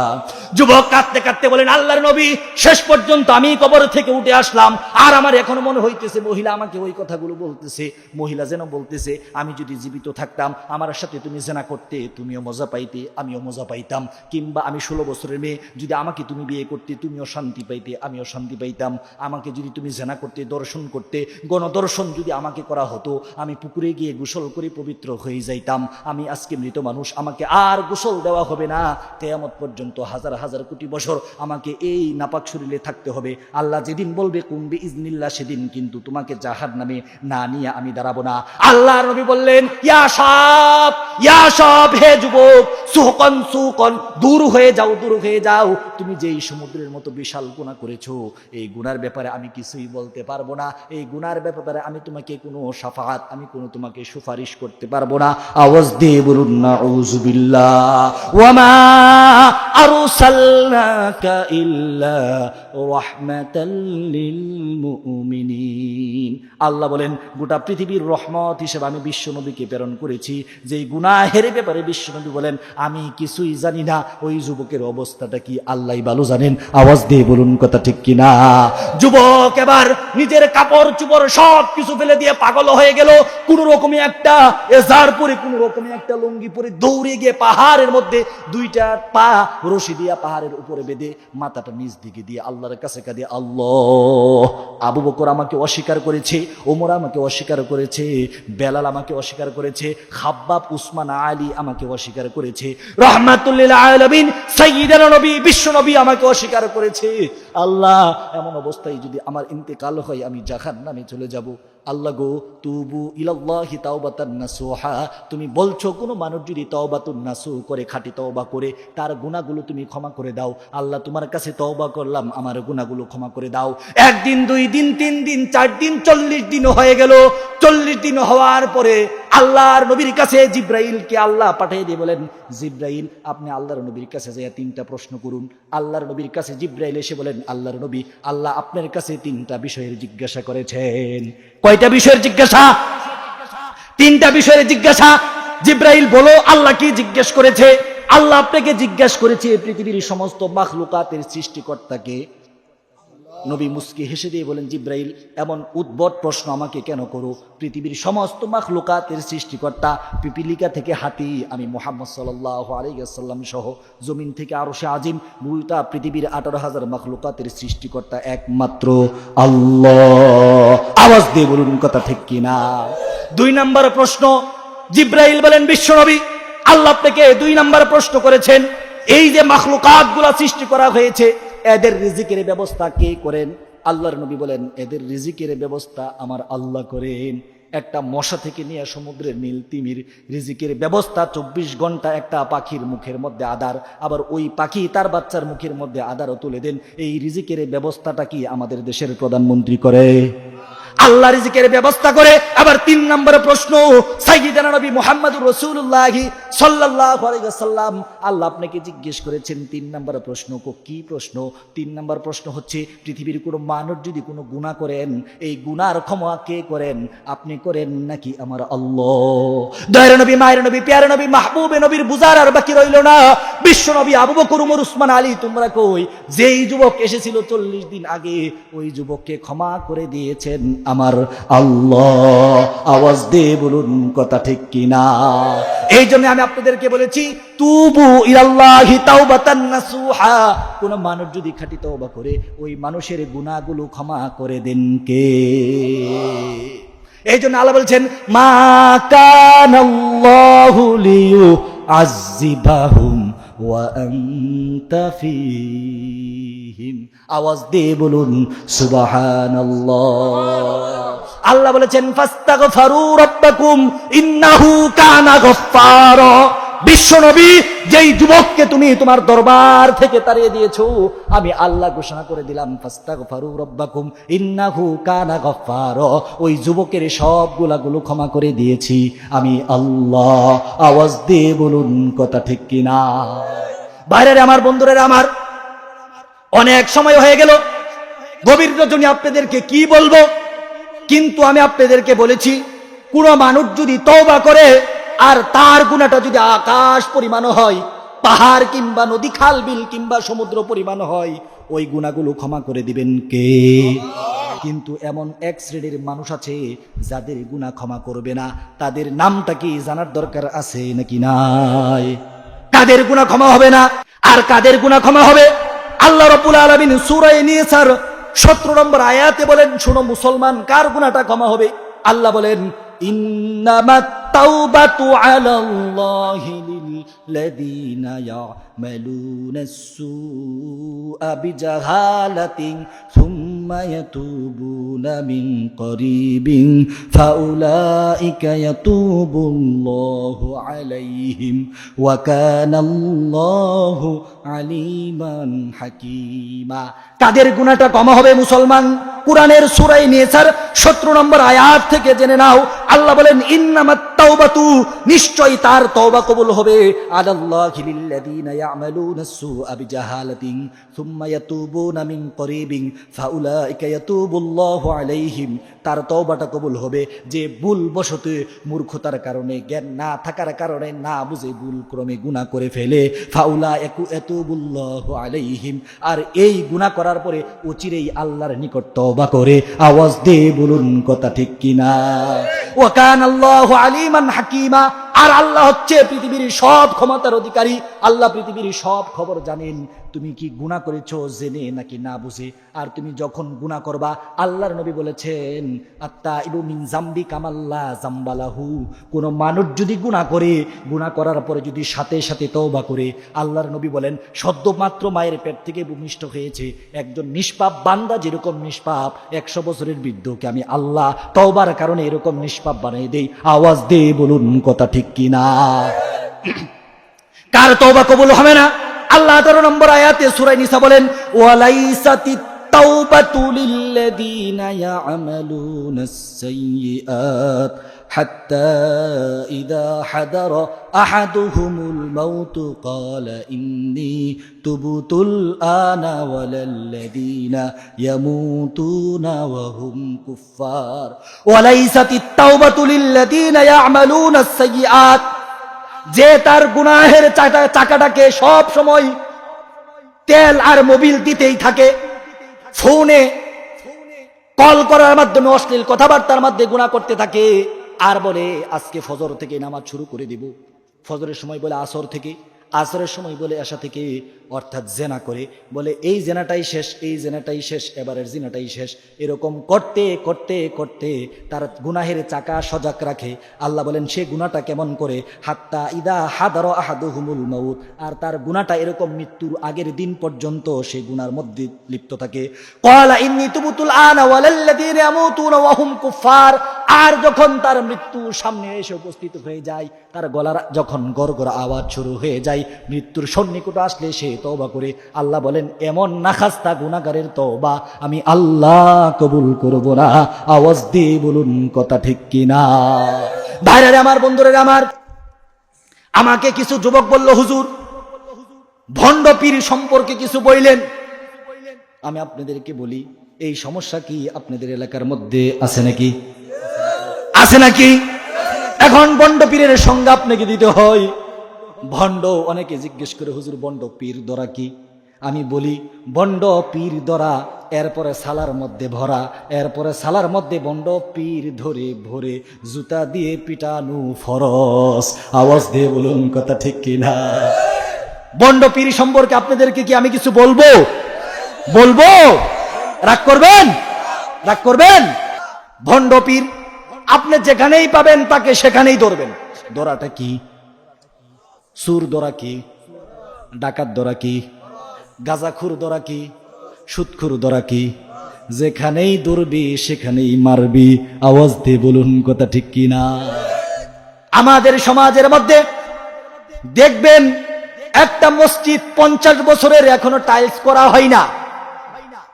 যুবক কাঁদতে কাঁদতে বলেন, আল্লাহর নবী, শেষ পর্যন্ত আমি কবর থেকে উঠে আসলাম, আর আমার এখন মনে হইতেছে মহিলা আমাকে ওই কথাগুলো বলতেছে। মহিলা যেন বলতেছে, আমি যদি জীবিত থাকতাম, আমার সাথে তুমি জেনা করতে, তুমিও মজা পাইতে, আমিও মজা পাইতাম। কিংবা আমি 16 বছরের মেয়ে, যদি আমাকে তুমি বিয়ে করতে, তুমিও শান্তি পাইতে, আমিও শান্তি পাইতাম। আমাকে যদি তুমি জেনা করতে, দর্শন করতে, গণদর্শন যদি আমাকে করা হতো, আমি পুকুরে গিয়ে গোসল করে পবিত্র হয়ে যাইতাম। আমি আজকে মৃত মানুষ, আমাকে আর গোসল দেওয়া হবে না, কিয়ামত পর্যন্ত হাজার হাজার কোটি বছর আমাকে এই নাপাক শরীরে থাকতে হবে। আল্লাহ যেদিন বলবে কুম বিইজনিল্লাহ, সেদিন কিন্তু তোমাকে জাহান্নামে না নিয়ে আমি দাঁড়াবো না। আল্লাহর নবী বললেন, ইয়া শাব, ইয়া শাব, হে যুবক, সুকন সুকন, দূর হয়ে যাও, দূর হয়ে যাও। তুমি যেই সমুদ্রের মতো বিশাল গুনাহ করেছো, এই গুনার ব্যাপারে আমি কিছুই বলতে পারবো না। এই গুনার ব্যাপারে আমি তোমাকে কোনো শাফাআত, আমি কোনো তোমাকে সুপারিশ করতে পারবো না। আওয়াজ দিয়ে বলুন নাউযুবিল্লাহ। ওয়া মা আরসালনাকা ইল্লা রাহমাতাল লিল মুমিনিন। আল্লাহ বলেন, গোটা পৃথিবীর রহমত হিসেবে আমি বিশ্বনবীকে প্রেরণ করেছি। যেই গুনাহের ব্যাপারে বিশ্বনবী বলেন, আমি কিছুই জানি না, ওই যুবকের অবস্থাটা কি আল্লাহই ভালো জানেন। আওয়াজ দিয়ে বলুন কথা ঠিক কিনা। যুবক এবার নিজের কাপড় চোপড় সব কিছু ফেলে দিয়ে পাগল হয়ে গেল। কোন রকমে একটা এজার পরে, কোন রকমে একটা লুঙ্গি পরে দৌড়ে গিয়ে পাহাড়ের মধ্যে 2টা পা রশি দিয়া পাহাড়ের উপরে বেঁধে মাথাটা নিচ দিকে দিয়ে আল্লাহর কাছে কাঁদে, আল্লাহ, আবু বকর আমাকে অস্বীকার করেছে, ওমর আমাকে অস্বীকার করেছে, বেলাল আমাকে অস্বীকার করেছে, খাব্বাব, উসমান, আলী আমাকে অস্বীকার করেছে, রাহমাতুল লিল আলামিন সাইয়্যিদুনা নবী বিশ্ব নবী আমাকে অস্বীকার করেছে। আল্লাহ, এমন অবস্থায় যদি আমার ইন্তেকাল হয়, আমি জাহান্নামে চলে যাব। আল্লাহ গো, তুবু ইলাল্লাহি তাওবাতান নাসুহা, তুমি বলছো কোন মানুষ যদি তওবাতুন নাসু করে, খাঁটি তওবা করে, তার গুনাহগুলো তুমি ক্ষমা করে দাও। আল্লাহ, তোমার কাছে তওবা করলাম, আমার গুনাহগুলো ক্ষমা করে দাও। 1 দিন 2 দিন 3 দিন 4 দিন 40 দিন হয়ে গেল। 40 দিন হওয়ার পরে আল্লাহর নবীর কাছে জিব্রাইলকে আল্লাহ পাঠিয়ে দিয়ে বলেন, জিব্রাইল, আপনি আল্লাহর নবীর কাছে যাইয়া 3টা প্রশ্ন করুন। আল্লাহর নবীর কাছে জিব্রাইল এসে বলেন, আল্লাহর নবী, আল্লাহ আপনার কাছে 3টা বিষয়ের জিজ্ঞাসা করেছেন। কয়টা বিষয়ের জিজ্ঞাসা? 3টা বিষয়ের জিজ্ঞাসা। জিব্রাইল বলো, আল্লাহ কি জিজ্ঞেস করেছে? আল্লাহ আপনাকে জিজ্ঞেস করেছে পৃথিবীর সমস্ত মাখলুকাতের সৃষ্টিকর্তাকে। নবী মুস্কি হেসে দিয়ে বলেন, জিব্রাইল, এমন উদ্ভট প্রশ্ন আমাকে কেন করো? পৃথিবীর সমস্ত মাখলুকাতের সৃষ্টিকর্তা, পিপিলিকা থেকে হাতি, আমি মুহাম্মদ সাল্লাল্লাহু আলাইহি ওয়াসাল্লাম সহ জমিন থেকে আরশে আজিম, গোটা পৃথিবীর 18,000 মাখলুকাতের সৃষ্টিকর্তা একমাত্র আল্লাহ। আওয়াজ দিয়ে বলুন কথা ঠিক কিনা। 2 নম্বর প্রশ্ন, জিব্রাইল বলেন, বিশ্বনবী, আল্লাহ আপনাকে 2 নম্বর প্রশ্ন করেছেন, এই যে মাখলুকাতগুলো সৃষ্টি করা হয়েছে, এদের রিজিকের ব্যবস্থা কে করেন? আল্লাহর নবী বলেন, এদের রিজিকের ব্যবস্থা আমার আল্লাহ করেন। একটা মশা থেকে নিয়ে সমুদ্রের নীল তিমির রিজিকের ব্যবস্থা 24 ঘন্টা একটা পাখির মুখের মধ্যে আদার, আবার ওই পাখি তার বাচ্চার মুখের মধ্যে আদারও তুলে দেন। এই রিজিকের ব্যবস্থাটা কি আমাদের দেশের প্রধানমন্ত্রী করে? আল্লাহ রিজিকের ব্যবস্থা করে। আবার 3 নম্বরে প্রশ্ন, সাইয়্যিদানা নবী মুহাম্মদুর রাসূলুল্লাহ সাল্লাল্লাহু আলাইহি ওয়াসাল্লাম, আল্লাহ আপনাকে জিজ্ঞেস করেছেন 3 নম্বরে প্রশ্ন। কি প্রশ্ন? 3 নম্বর প্রশ্ন হচ্ছে, পৃথিবীর কোনো মানুষ যদি কোনো গুনাহ করেন, এই গুনার ক্ষমা কে করেন? আপনি করেন নাকি আমার আল্লাহ? দয়ার নবী, মায়ের নবী, প্যারা নবী, মাহবুবে নবীর বুঝার আর বাকি রইল না। বিশ্ব নবী আবু বকর, উমর, উসমান, আলী, তোমরা কই? যেই যুবক এসেছিল 40 দিন আগে, ওই যুবককে ক্ষমা করে দিয়েছেন আমার আল্লাহ। আওয়াজ দিয়ে বলুন কথা ঠিক কিনা? এই জন্য আমি আপনাদেরকে বলেছি, তুবু ইলাল্লাহি তাওবাতান নাসুহা। কোন মানুষ যদি খাঁটি তওবা করে, ওই মানুষের গুনাহগুলো ক্ষমা করে দেন কে? এই জন্য আল্লাহ বলছেন, মা কানাল্লাহু লিয়ুআযযিবাহুম ওয়া আনতা ফীহিম। আওয়াজ দিয়ে বলুন সুবহানাল্লাহ। আল্লাহ বলেছেন, ফাস্তাগফিরু রাব্বাকুম ইন্নাহু কানা গফফারা। বিশ্ব নবী, যেই যুবককে তুমি তোমার দরবার থেকে তাড়িয়ে দিয়েছো, আমি আল্লাহ ঘোষণা করে দিলাম, ফাস্তাগফিরু রাব্বাকুম ইন্নাহু কানা গফফারা। ওই যুবকের সব গুনাহগুলো ক্ষমা করে দিয়েছি আমি আল্লাহ। আওয়াজ দিয়ে বলুন কথা ঠিক কিনা? বাইরের আমার বন্ধুরা, আমার অনেক সময় হয়ে গেল, গভীর রজনী আপনাদেরকে কি বলবো, কিন্তু আমি আপনাদেরকে বলেছি, কোন মানুষ যদি তওবা করে আর তার গুনাহটা যদি আকাশ পরিমাণ হয়, পাহাড় কিংবা নদী, খাল, বিল কিংবা সমুদ্র পরিমাণ হয়, ওই গুনাহগুলো ক্ষমা করে দিবেন কে? কিন্তু এমন এক শ্রেণীর মানুষ আছে যাদের গুনাহ ক্ষমা করবে না। তাদের নামটা কি জানার দরকার আছে নাকি নাই? কাদের গুনাহ ক্ষমা হবে না আর কাদের গুনাহ ক্ষমা হবে? আল্লাহ রাব্বুল আলামিন সূরা নিসার 17 নম্বর আয়াতে বলেন, শুনো মুসলমান, কার গুনাহটা ক্ষমা হবে? আল্লাহ বলেন, ইন্নামাত তাওবাতু আলাল্লাহি লিল্লাযীনা ইয়ামালুনাস সুআ বিজাহালাতিন সুম্মা ইয়াতুবুনা মিন করিবিন ফাউলাইকা ইয়াতুবুল্লাহু আলাইহিম ওয়া কানাল্লাহু আলিমান হাকীমা। কাদের গুনাহটা ক্ষমা হবে মুসলমান? কুরআনের সূরা নিসার 17 নম্বর আয়াত থেকে জেনে নাও। আল্লাহ বলেন, ইন্নামাত তাওবাতু, নিশ্চয় তার তওবা কবুল হবে, আলাল্লাহি লিল্লাযীনা ইয়ামালুনাস সুআ বিজাহালাতিন সুম্মা ইয়াতুবুনা মিন করিবিন ফাউলাইকা ইয়াতুবুল্লাহু আলাইহিম। তার তওবাটা কবুল হবে যে ভুলবশত, মূর্খতার কারণে, জ্ঞান না থাকার কারণে, না বুঝে ভুল ক্রমে গুনাহ করে ফেলে। ফাউলাইকা ইয়াতুবুল্লাহু আলাইহিম। আর এই গুনাহ করার পরে অচিরেই আল্লাহর নিকট তওবা করে। আওয়াজ দিয়ে বলুন কথা ঠিক কিনা? ওয়া কানাল্লাহু আলিমান হাকীমা। আর আল্লাহ হচ্ছে পৃথিবীর সব ক্ষমতার অধিকারী। আল্লাহ পৃথিবীর সব খবর জানেন। তুমি কি গুনাহ করেছো জেনে নাকি না বুঝে? আর তুমি যখন গুনাহ করবা, আল্লাহর নবী বলেছেন, আত্তাইবু মিন যামবি কামাল্লা যামবালাহু। কোন মানুষ যদি গুনাহ করে, গুনাহ করার পরে যদি সাথে সাথে তওবা করে, আল্লাহর নবী বলেন, সদ্যমাত্র মায়ের পেট থেকে ভূমিষ্ঠ হয়েছে একজন নিষ্পাপ বান্দা যেরকম নিষ্পাপ, 100 বছরের বৃদ্ধকে আমি আল্লাহ তওবার কারণে এরকম নিষ্পাপ বানিয়ে দেই। আওয়াজ দিয়ে বলুন কথা ঠিক কিনা? কার তওবা কবুল হবে না? আল্লাহ 13 নম্বর আয়াতে সূরা নিসা বলেন, ওয়ালাইসাতিত তাওবাতু লিল্লাযীনা ইয়ামালুনাস সাইয়্যাত হাত্তা ইযা হাদারা আহাদুহুমুল মাউতু ক্বালা ইন্নী তুবতুল আনা ওয়ালাল্লাযীনা ইয়ামুতুনা ওয়া হুম কুফফার। ওয়ালাইসাতিত তাওবাতু লিল্লাযীনা ইয়ামালুনাস সাইয়্যাত। যে তার গুনাহের চাকাটাকে সব সময় তেল আর মোবিল দিতেই থাকে, ফোনে কল করার মাধ্যমে অশ্লীল কথাবার্তার মাধ্যমে গুনাহ করতে থাকে, আর বলে আজকে ফজর থেকে নামাজ শুরু করে দিব, ফজরের সময় বলে আসর থেকে, আসরের সময় বলে এশা থেকে, অর্থাৎ জেনা করে, বলে এই জেনাটাই শেষ, এই জেনাটাই শেষ, এবারের জিনাটাই শেষ। এরকম করতে করতে করতে তার গুনাহের চাকা সজাগ রাখে। আল্লাহ বলেন সে গুনাহটা কেমন করে? হাত্তা ইদা হাদারা আহাদুহুমুল মাউত। আর তার গুনাহটা এরকম মৃত্যুর আগের দিন পর্যন্ত সে গুনার মধ্যে লিপ্ত থাকে। ক্বালা ইন্নী তুবতুল আনা ওয়ালাল্লাযীনা ইয়ামুতুনা ওয়া হুম কুফফার। আর যখন তার মৃত্যু সামনে এসে উপস্থিত হয়ে যায়, তার গলার যখন গড়গড় আওয়াজ শুরু হয়ে যায়, যায়, মৃত্যুর সন্নিকট আসলে সে তওবা করে। আল্লাহ বলেন এমন নাখাস্তা গুনাহগারের তওবা আমি আল্লাহ কবুল করব না। আওয়াজ দিয়ে বলুন কথা ঠিক কিনা? ভাইরা আমার, বন্ধুরা আমার, আমাকে কিছু যুবক বলল, হুজুর ভণ্ড পীর সম্পর্কে কিছু বললেন। আমি আপনাদেরকে বলি, এই সমস্যা কি আপনাদের এলাকার মধ্যে আছে নাকি? আছে নাকি? এখন ভণ্ড পীরের সংজ্ঞা আপনাকে দিতে হয়। ভণ্ড, অনেকে জিজ্ঞেস করে হুজুর ভণ্ড পীর ধরা কি? আমি বলি ভণ্ড পীর ধরা, এরপরে সালার মধ্যে ভরা, এরপরে সালার মধ্যে ভণ্ড পীর ধরে ভরে জুতা দিয়ে পিটানো ফরজ। আওয়াজ দিয়ে বলুন কথা ঠিক কিনা? ভণ্ড পীর সম্পর্কে আপনাদেরকে কি আমি কিছু বলবো? বলবো? রাগ করবেন? রাগ করবেন? ভণ্ড পীর আপনি যেখানেই পাবেন তাকে সেখানেই ধরবেন। ধরাটা কি? সুর ধরা কি? ডাকাত ধরা কি? গাঁজাখুর ধরা কি? সুদখুর ধরা কি? যেখানেই ধরবি সেখানেই মারবি। আওয়াজ দিয়ে বলুন কথা ঠিক কিনা? আমাদের সমাজের মধ্যে দেখবেন একটা মসজিদ 50 বছরের এখনো টাইলস করা হয় না,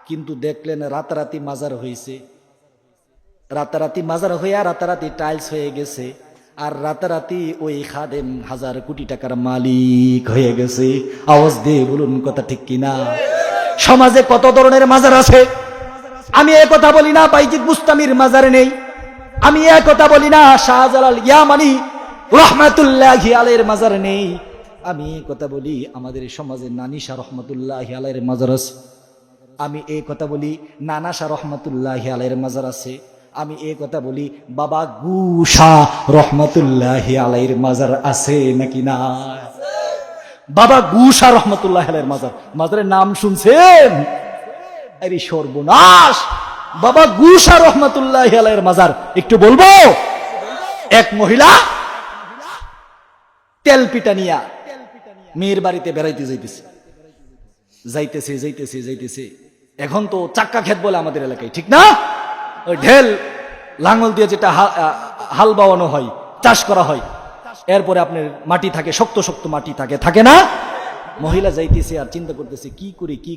কিন্তু দেখলেন রাতারাতি মাজার হয়েছে, রাতারাতি মাজার হইয়া রাতারাতি টাইলস হয়ে গেছে, আর রাতারাতি ওই খাদেম 1000 কোটি টাকার মালিক হয়ে গেছে। আওয়াজ দিয়ে বলুন কথা ঠিক কিনা? সমাজে কত ধরনের মাজার আছে। আমি এ কথা বলি না বাইজিদ বুস্তামির মাজার নেই, আমি এ কথা বলি না শাহজালাল ইয়ামানি রহমাতুল্লাহি আলাইহির মাজার নেই, আমি এই কথা বলি আমাদের সমাজে নানিশা রহমাতুল্লাহি আলাইহির মাজার আছে। আমি এই কথা বলি নানা শাহ রহমাতুল্লাহি আলাইহির মাজার আছে। আমি এই কথা বলি বাবা গুশা রহমাতুল্লাহি আলাইহির মাজার আছে নাকি না? বাবা গুশা রহমাতুল্লাহি আলাইহির মাজার, মাজারের নাম শুনছেন? আরে সর্বনাশ, বাবা গুশা রহমাতুল্লাহি আলাইহির মাজার। একটু বলবো, এক মহিলা তেল পিটা নিয়া মেয়ের বাড়িতে বেড়াইতে যাইতেছে, যাইতেছে যাইতেছে যাইতেছে। এখন তো চাক্কা ক্ষেত বলে আমাদের এলাকায়, ঠিক না? ওই ঢেল লাঙল দিয়ে যেটা হাল বাওয়ানো হয়, চাষ করা হয়, এরপরে আপনার মাটি থাকে, শক্ত শক্ত মাটি থাকে, থাকে না? মহিলা যাইতেছে আর চিন্তা করতেছে কি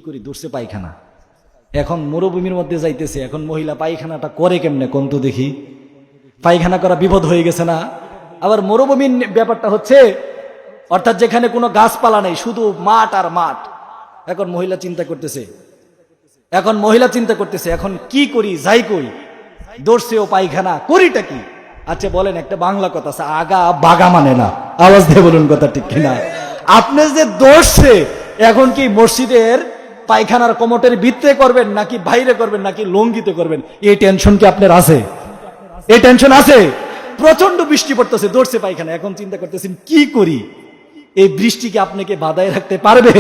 করি, দূরছে পায়খানা। এখন মরুভূমির মধ্যে যাইতেছে, এখন মহিলা পায়খানাটা করে কেমনে কোন তো দেখি? পায়খানা করা বিপদ হয়ে গেছে না? আবার মরুভূমির ব্যাপারটা হচ্ছে, অর্থাৎ যেখানে কোনো গাছপালা নেই, শুধু মাঠ আর মাঠ। এখন মহিলা চিন্তা করতেছে, এখন কি করি, যাই করি, দৌড়ছেও পায়খানা, করিটা কি? আচ্ছা বলেন, একটা বাংলা কথা আছে, আগা বাগা মানে না। আওয়াজ দিয়ে বলুন কথা ঠিক কিনা? আপনি যে দৌড়ছে, এখন কি মসজিদের পায়খানার কমটের ভিতরে করবেন নাকি বাইরে করবেন নাকি লঙ্গিতে করবেন, এই টেনশন কি আপনার আছে? এই টেনশন আছে? প্রচন্ড বৃষ্টি পড়তেছে, দৌড়ছে পায়খানা, এখন চিন্তা করতেছেন কি করি? এই বৃষ্টিকে আপনাকে বাধায় রাখতে পারবে?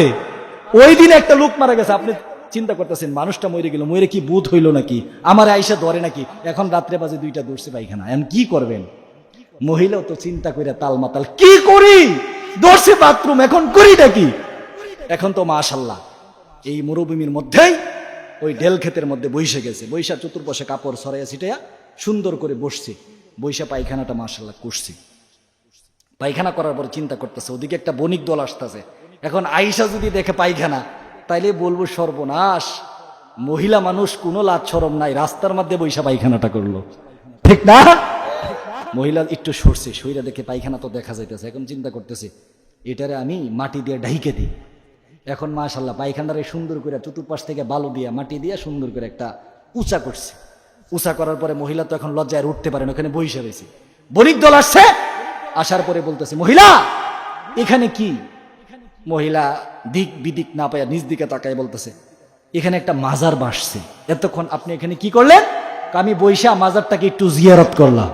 ওই দিন একটা লোক মারা গেছে, আপনি চিন্তা করতেছেন মানুষটা মরে গেল, মরে কি ভূত হইল নাকি, আমার আইসা ধরে নাকি, এখন রাত্রে বাজে 2টা, দৌড়ছে পায়খানা, এখন কি করবেন? মহিলাও তো চিন্তা করে তালমাতাল, কি করি, দৌড়ছে বাথরুম, এখন করিটা কি? এখন তো মাশাআল্লাহ এই মরুভূমির মধ্যেই ওই ঢেল ক্ষেতের মধ্যে বইসে গেছে, বৈশা চতুর্পাশে কাপড় ছড়াইয়া ছিটাইয়া সুন্দর করে বসছে, বৈশা পায়খানাটা মাশাআল্লাহ করছে। পায়খানা করার পর চিন্তা করতেছে, ওদিকে একটা বণিক দল আসতেছে, এখন আইসা যদি দেখে পায়খানা, তাইলে বলবো সর্বনাশ, মহিলা মানুষ কোনো লাজ শরম নাই, রাস্তার মধ্যে বৈশা পায়খানাটা করলো, ঠিক না? মহিলা একটু সরছে, সইরা দেখে পায়খানা তো দেখা যাইতেছে, এখন চিন্তা করতেছে এটারে আমি মাটি দিয়ে ঢাইকে দিই। এখন মাশাআল্লাহ পায়খানারে সুন্দর করে চতুর্পাশ থেকে বালু দিয়া মাটি দিয়া সুন্দর করে একটা উঁচা করছে। উঁচা করার পরে মহিলা তো এখন লজ্জায় আর উঠতে পারেন, ওখানে বইসা রয়েছে। বণিক দল আসছে, আসার পরে বলতেছে মহিলা এখানে কি? মহিলা দিক বিদিক না পাইয়া নিজ দিকে তাকায় বলতেছে এখানে একটা মাজার বাসছে, এতক্ষণ আপনি এখানে কি করলেন? আমি বৈশা মাজারটাকে একটু জিয়ারত করলাম।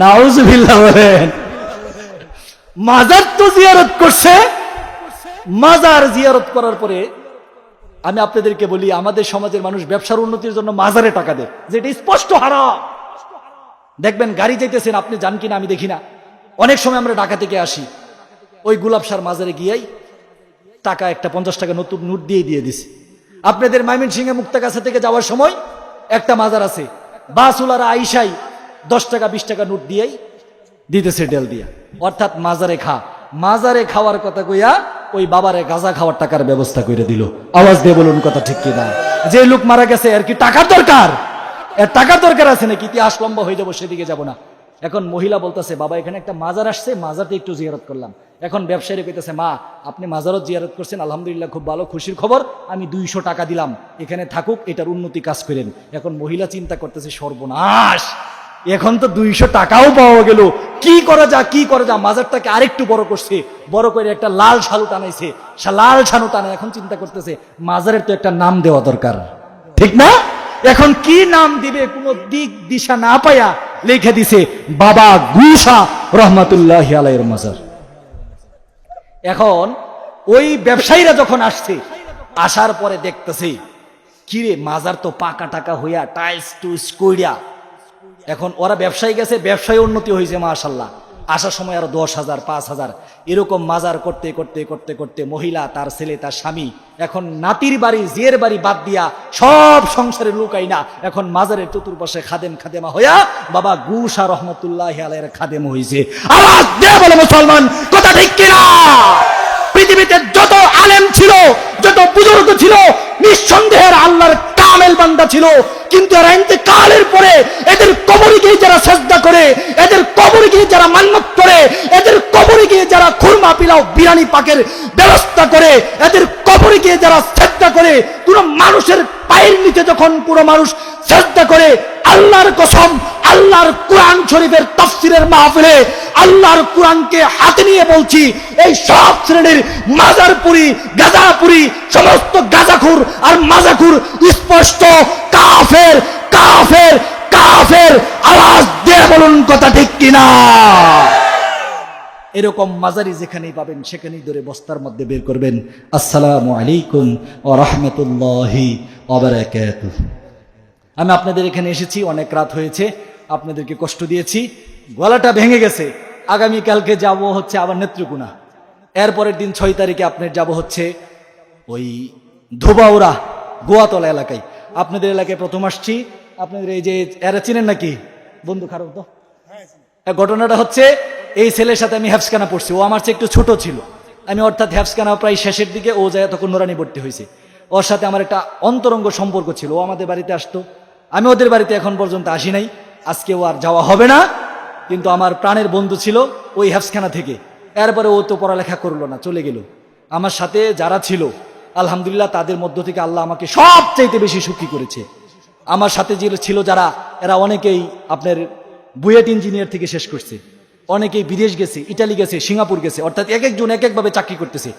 নাউজুবিল্লাহ বলেন। মাজার তো জিয়ারত করছে, মাজার জিয়ারত করার পরে আমি আপনাদেরকে বলি আমাদের সমাজের মানুষ ব্যবসার উন্নতির জন্য মাজারে টাকা দেয়, যেটা স্পষ্ট হারাম। দেখবেন গাড়ি যাইতেছেন, আপনি যান কিনা আমি দেখি না, অনেক সময় আমরা ঢাকা থেকে আসি, ওই গুলাবশার মাজারে গিয়েই টাকা একটা 50 টাকা নতুন নোট দিয়ে দিছে। আপনাদের ময়মনসিংহে মুক্তাগাছা থেকে যাওয়ার সময় একটা মাজার আছে, বাসুলারা আইসাই 10 টাকা 20 টাকা নোট দিয়েই দিতেছে ডেল দিয়া, অর্থাৎ মাজারে খা। মাজারে খাওয়ার কথা কইয়া ওই বাবারে গাঁজা খাওয়ার টাকার ব্যবস্থা করে দিল। আওয়াজ দিয়ে বলুন কথা ঠিক কিনা? যে লোক মারা গেছে আর কি টাকার দরকার? এর টাকার দরকার আছে নাকি? ইতিহাস লম্বা হয়ে যাবো, সেদিকে যাব না। এখন মহিলা বলতেছে, বাবা এখানে একটা মাজার আসছে, মাজারতে একটু জিয়ারত করলাম। এখন ব্যবসায়ী কইতেছে, মা আপনি মাজারত জিয়ারত করছেন, আলহামদুলিল্লাহ খুব ভালো, খুশির খবর, আমি 200 টাকা দিলাম, এখানে থাকুক, এটার উন্নতি কাজ করেন। এখন মহিলা চিন্তা করতেছে, সর্বনাশ, এখন তো 200 টাকাও পাওয়া গেল, কি করা যা কি করা যা। মাজারটাকে আরেকটু বড় করছে, বড় করে একটা লাল শালু টানাইছে, লাল শালু টানে। এখন চিন্তা করতেছে, মাজারের তো একটা নাম দেওয়া দরকার, ঠিক না? এখন কি নাম দিবে, কোনো দিক দিশা না পায়া লিখে দিছে বাবা গুসা রহমাতুল্লাহি আলাইহির মাজার। এখন ওই ব্যবসায়ীরা যখন আসছে, আসার পরে দেখতেছে, কিরে মাজার তো পাকা টাকা হইয়া টাইলস টুইস কইরা। এখন ওরা ব্যবসায়ী গেছে, ব্যবসায়ী উন্নতি হয়েছে মাশাআল্লাহ। আসার সময় আরো 10,000 5,000 এরকম মাজার করতে করতে করতে করতে মহিলা, তার ছেলে, তার স্বামী, এখন নাতির বাড়ি জিয়ের বাড়ি বাদ দিয়া সব সংসারে লুকাই না, এখন মাজারের চতুর্পাশে খাদেম খাদেমা হইয়া বাবা গুসা রহমতুল্লাহি আলাইহির খাদেম হইছে। আওয়াজ দিয়ে বলে মুসলমান, কথা ঠিক কিনা? পৃথিবীতে যত আলেম ছিল, যত বুজুর্গ ছিল, নিঃসন্দেহের আল্লাহর কামেল বান্দা ছিল, কিন্তু এরা ইন্তেকালের পরে এদের কবরে গিয়ে যারা সেজদা করে, এদের কবরে গিয়ে যারা মান্নত করে, এদের কবরে গিয়ে যারা খুরমা পিলাও বিরিয়ানি পাকের ব্যবস্থা করে, এদের কবরে গিয়ে যারা সেজদা করে, কোন মানুষের পায়ের নিচে যখন পুরো মানুষ সেজদা করে, আল্লাহর কসম, আল্লাহর কোরআন শরীফের তাফসীরের মাহফিলে আল্লাহর কোরআনকে হাতে নিয়ে বলছি, এই সব শ্রেণীর মাজারপুরি, গাজাপুরি, সমস্ত গাজাখুর আর মাজাখুর স্পষ্ট কাফের, কাফের, কাফের। আওয়াজ দিয়ে বলুন কথা ঠিক কিনা? এরকম মাজারি যেখানেই পাবেন সেখানেই ধরে বস্তার মধ্যে বের করবেন, আসসালামু আলাইকুম ওয়া রাহমাতুল্লাহি ওয়া বারাকাতুহু। আমি আপনাদের এখানে এসেছি, অনেক রাত হয়েছে, আপনাদেরকে কষ্ট দিয়েছি, গলাটা ভেঙে গেছে। আগামীকালকে যাব হচ্ছে আবার নেত্রকোনা, এরপরের দিন 6 তারিখে আপনার যাব হচ্ছে ওই ধোবাউড়া গোয়াতলা এলাকায়। আপনাদের এলাকায় প্রথম আসছি। আপনাদের এই যে এরা চিনেন নাকি? বন্ধু খারাপ তো। ঘটনাটা হচ্ছে, এই ছেলের সাথে আমি হেফসখানা পড়ছি, ও আমার চেয়ে একটু ছোট ছিল। আমি অর্থাৎ হেফসখানা প্রায় শেষের দিকে, ও যায় তখন নোরানি ভর্তি হয়েছে। ওর সাথে আমার একটা অন্তরঙ্গ সম্পর্ক ছিল, ও আমাদের বাড়িতে আসতো, আমি ওদের বাড়িতে এখন পর্যন্ত আসি নাই, আজকেও আর যাওয়া হবে না। কিন্তু আমার প্রাণের বন্ধু ছিল ওই হেফসখানা থেকে। এরপরে ও তো পড়ালেখা করলো না, চলে গেল। আমার সাথে যারা ছিল আলহামদুলিল্লাহ, তাদের মধ্য থেকে আল্লাহ আমাকে সবচাইতে বেশি সুখী করেছে। আমার সাথে যে ছিল যারা, এরা অনেকেই আপনার বুয়েট ইঞ্জিনিয়ার থেকে শেষ করছে, অনেকেই বিদেশ গেছে, ইটালি গেছে, সিঙ্গাপুর গেছে, অর্থাৎ এক একজন এক একভাবে চাকরি করতেছে।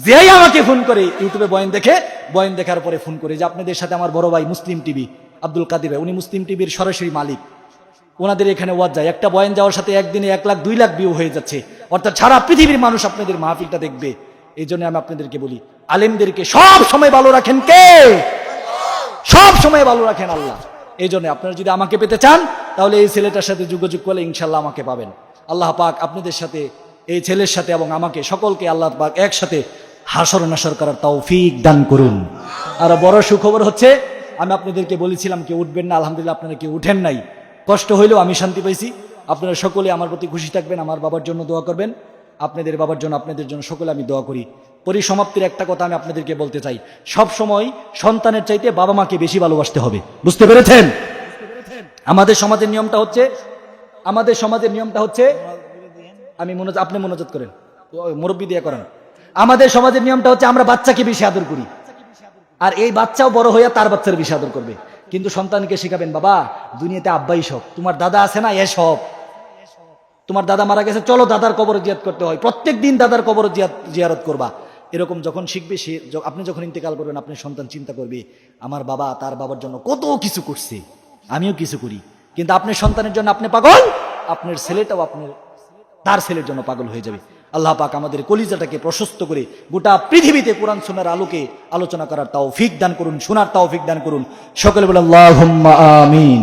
যেই আমাকে ফোন করে, ইউটিউবে বয়ান দেখে, বয়ান দেখার পরে ফোন করে যে আপনাদের সাথে আমার বড় ভাই মুসলিম টিভি আব্দুল কাদির ভাই, উনি মুসলিম টিভির সরাসরি মালিক, ওনাদের এখানে ওয়াজ যায়, একটা বয়ান যাওয়ার সাথে একদিনে 1 লাখ 2 লাখ ভিউ হয়ে যাচ্ছে, অর্থাৎ সারা পৃথিবীর মানুষ আপনাদের মাহফিলটা দেখবে। এই জন্য আমি আপনাদেরকে বলি, আলেমদেরকে সব সময় ভালো রাখেন কে? সব সময় ভালো রাখেন আল্লাহ। এই জন্য আপনারা যদি আমাকে পেতে চান, তাহলে এই ছেলেটার সাথে যোগাযোগ করলে ইনশাল্লাহ আমাকে পাবেন। আল্লাহ পাক আপনাদের সাথে, এই ছেলের সাথে এবং আমাকে সকলকে আল্লাহ পাক একসাথে হাসর নাসর করার তৌফিক দান করুন। আর বড় সুখবর হচ্ছে, আমি আপনাদেরকে বলেছিলাম কেউ উঠবেন না, আলহামদুলিল্লাহ আপনারা কেউ উঠেন নাই। কষ্ট হইলেও আমি শান্তি পাইছি। আপনারা সকলে আমার প্রতি খুশি থাকবেন, আমার বাবার জন্য দোয়া করবেন, আপনাদের বাবার জন্য, আপনাদের জন্য সকলে আমি দোয়া করি। পরিসমাপ্তির একটা কথা আমি আপনাদেরকে বলতে চাই, সব সময় সন্তানের চাইতে বাবা মাকে বেশি ভালোবাসতে হবে। বুঝতে পেরেছেন? আমাদের সমাজের নিয়মটা হচ্ছে, আমি আপনি মনোযোগ করেন, মুরব্বী দিয়ে করেন। আমাদের সমাজের নিয়মটা হচ্ছে, আমরা বাচ্চাকে বেশি আদর করি, আর এই বাচ্চাও বড় হইয়া তার বাচ্চার বেশি আদর করবে। কিন্তু সন্তানকে শিখাবেন, বাবা দুনিয়াতে আব্বাই সব, তোমার দাদা আছে না, এ সব। তোমার দাদা মারা গেছে, চলো দাদার কবর জিয়ারত করতে হয়, প্রত্যেক দিন দাদার কবর জিয়ারত করবা। এরকম যখন শিখবে, আপনি যখন ইন্তেকাল করবেন, আপনার সন্তান চিন্তা করবে, আমার বাবা তার বাবার জন্য কত কিছু করছে, আমিও কিছু করি। কিন্তু আপনার সন্তানের জন্য আপনি পাগল, আপনার ছেলেটাও তার ছেলের জন্য পাগল হয়ে যাবে। আল্লাহ পাক আমাদের কলিজাটাকে প্রশস্ত করে গোটা পৃথিবীতে কোরআন সুন্নাহর আলোকে আলোচনা করার তৌফিক দান করুন, শোনার তৌফিক দান করুন। সকলে বলে আল্লাহুম্মা আমিন।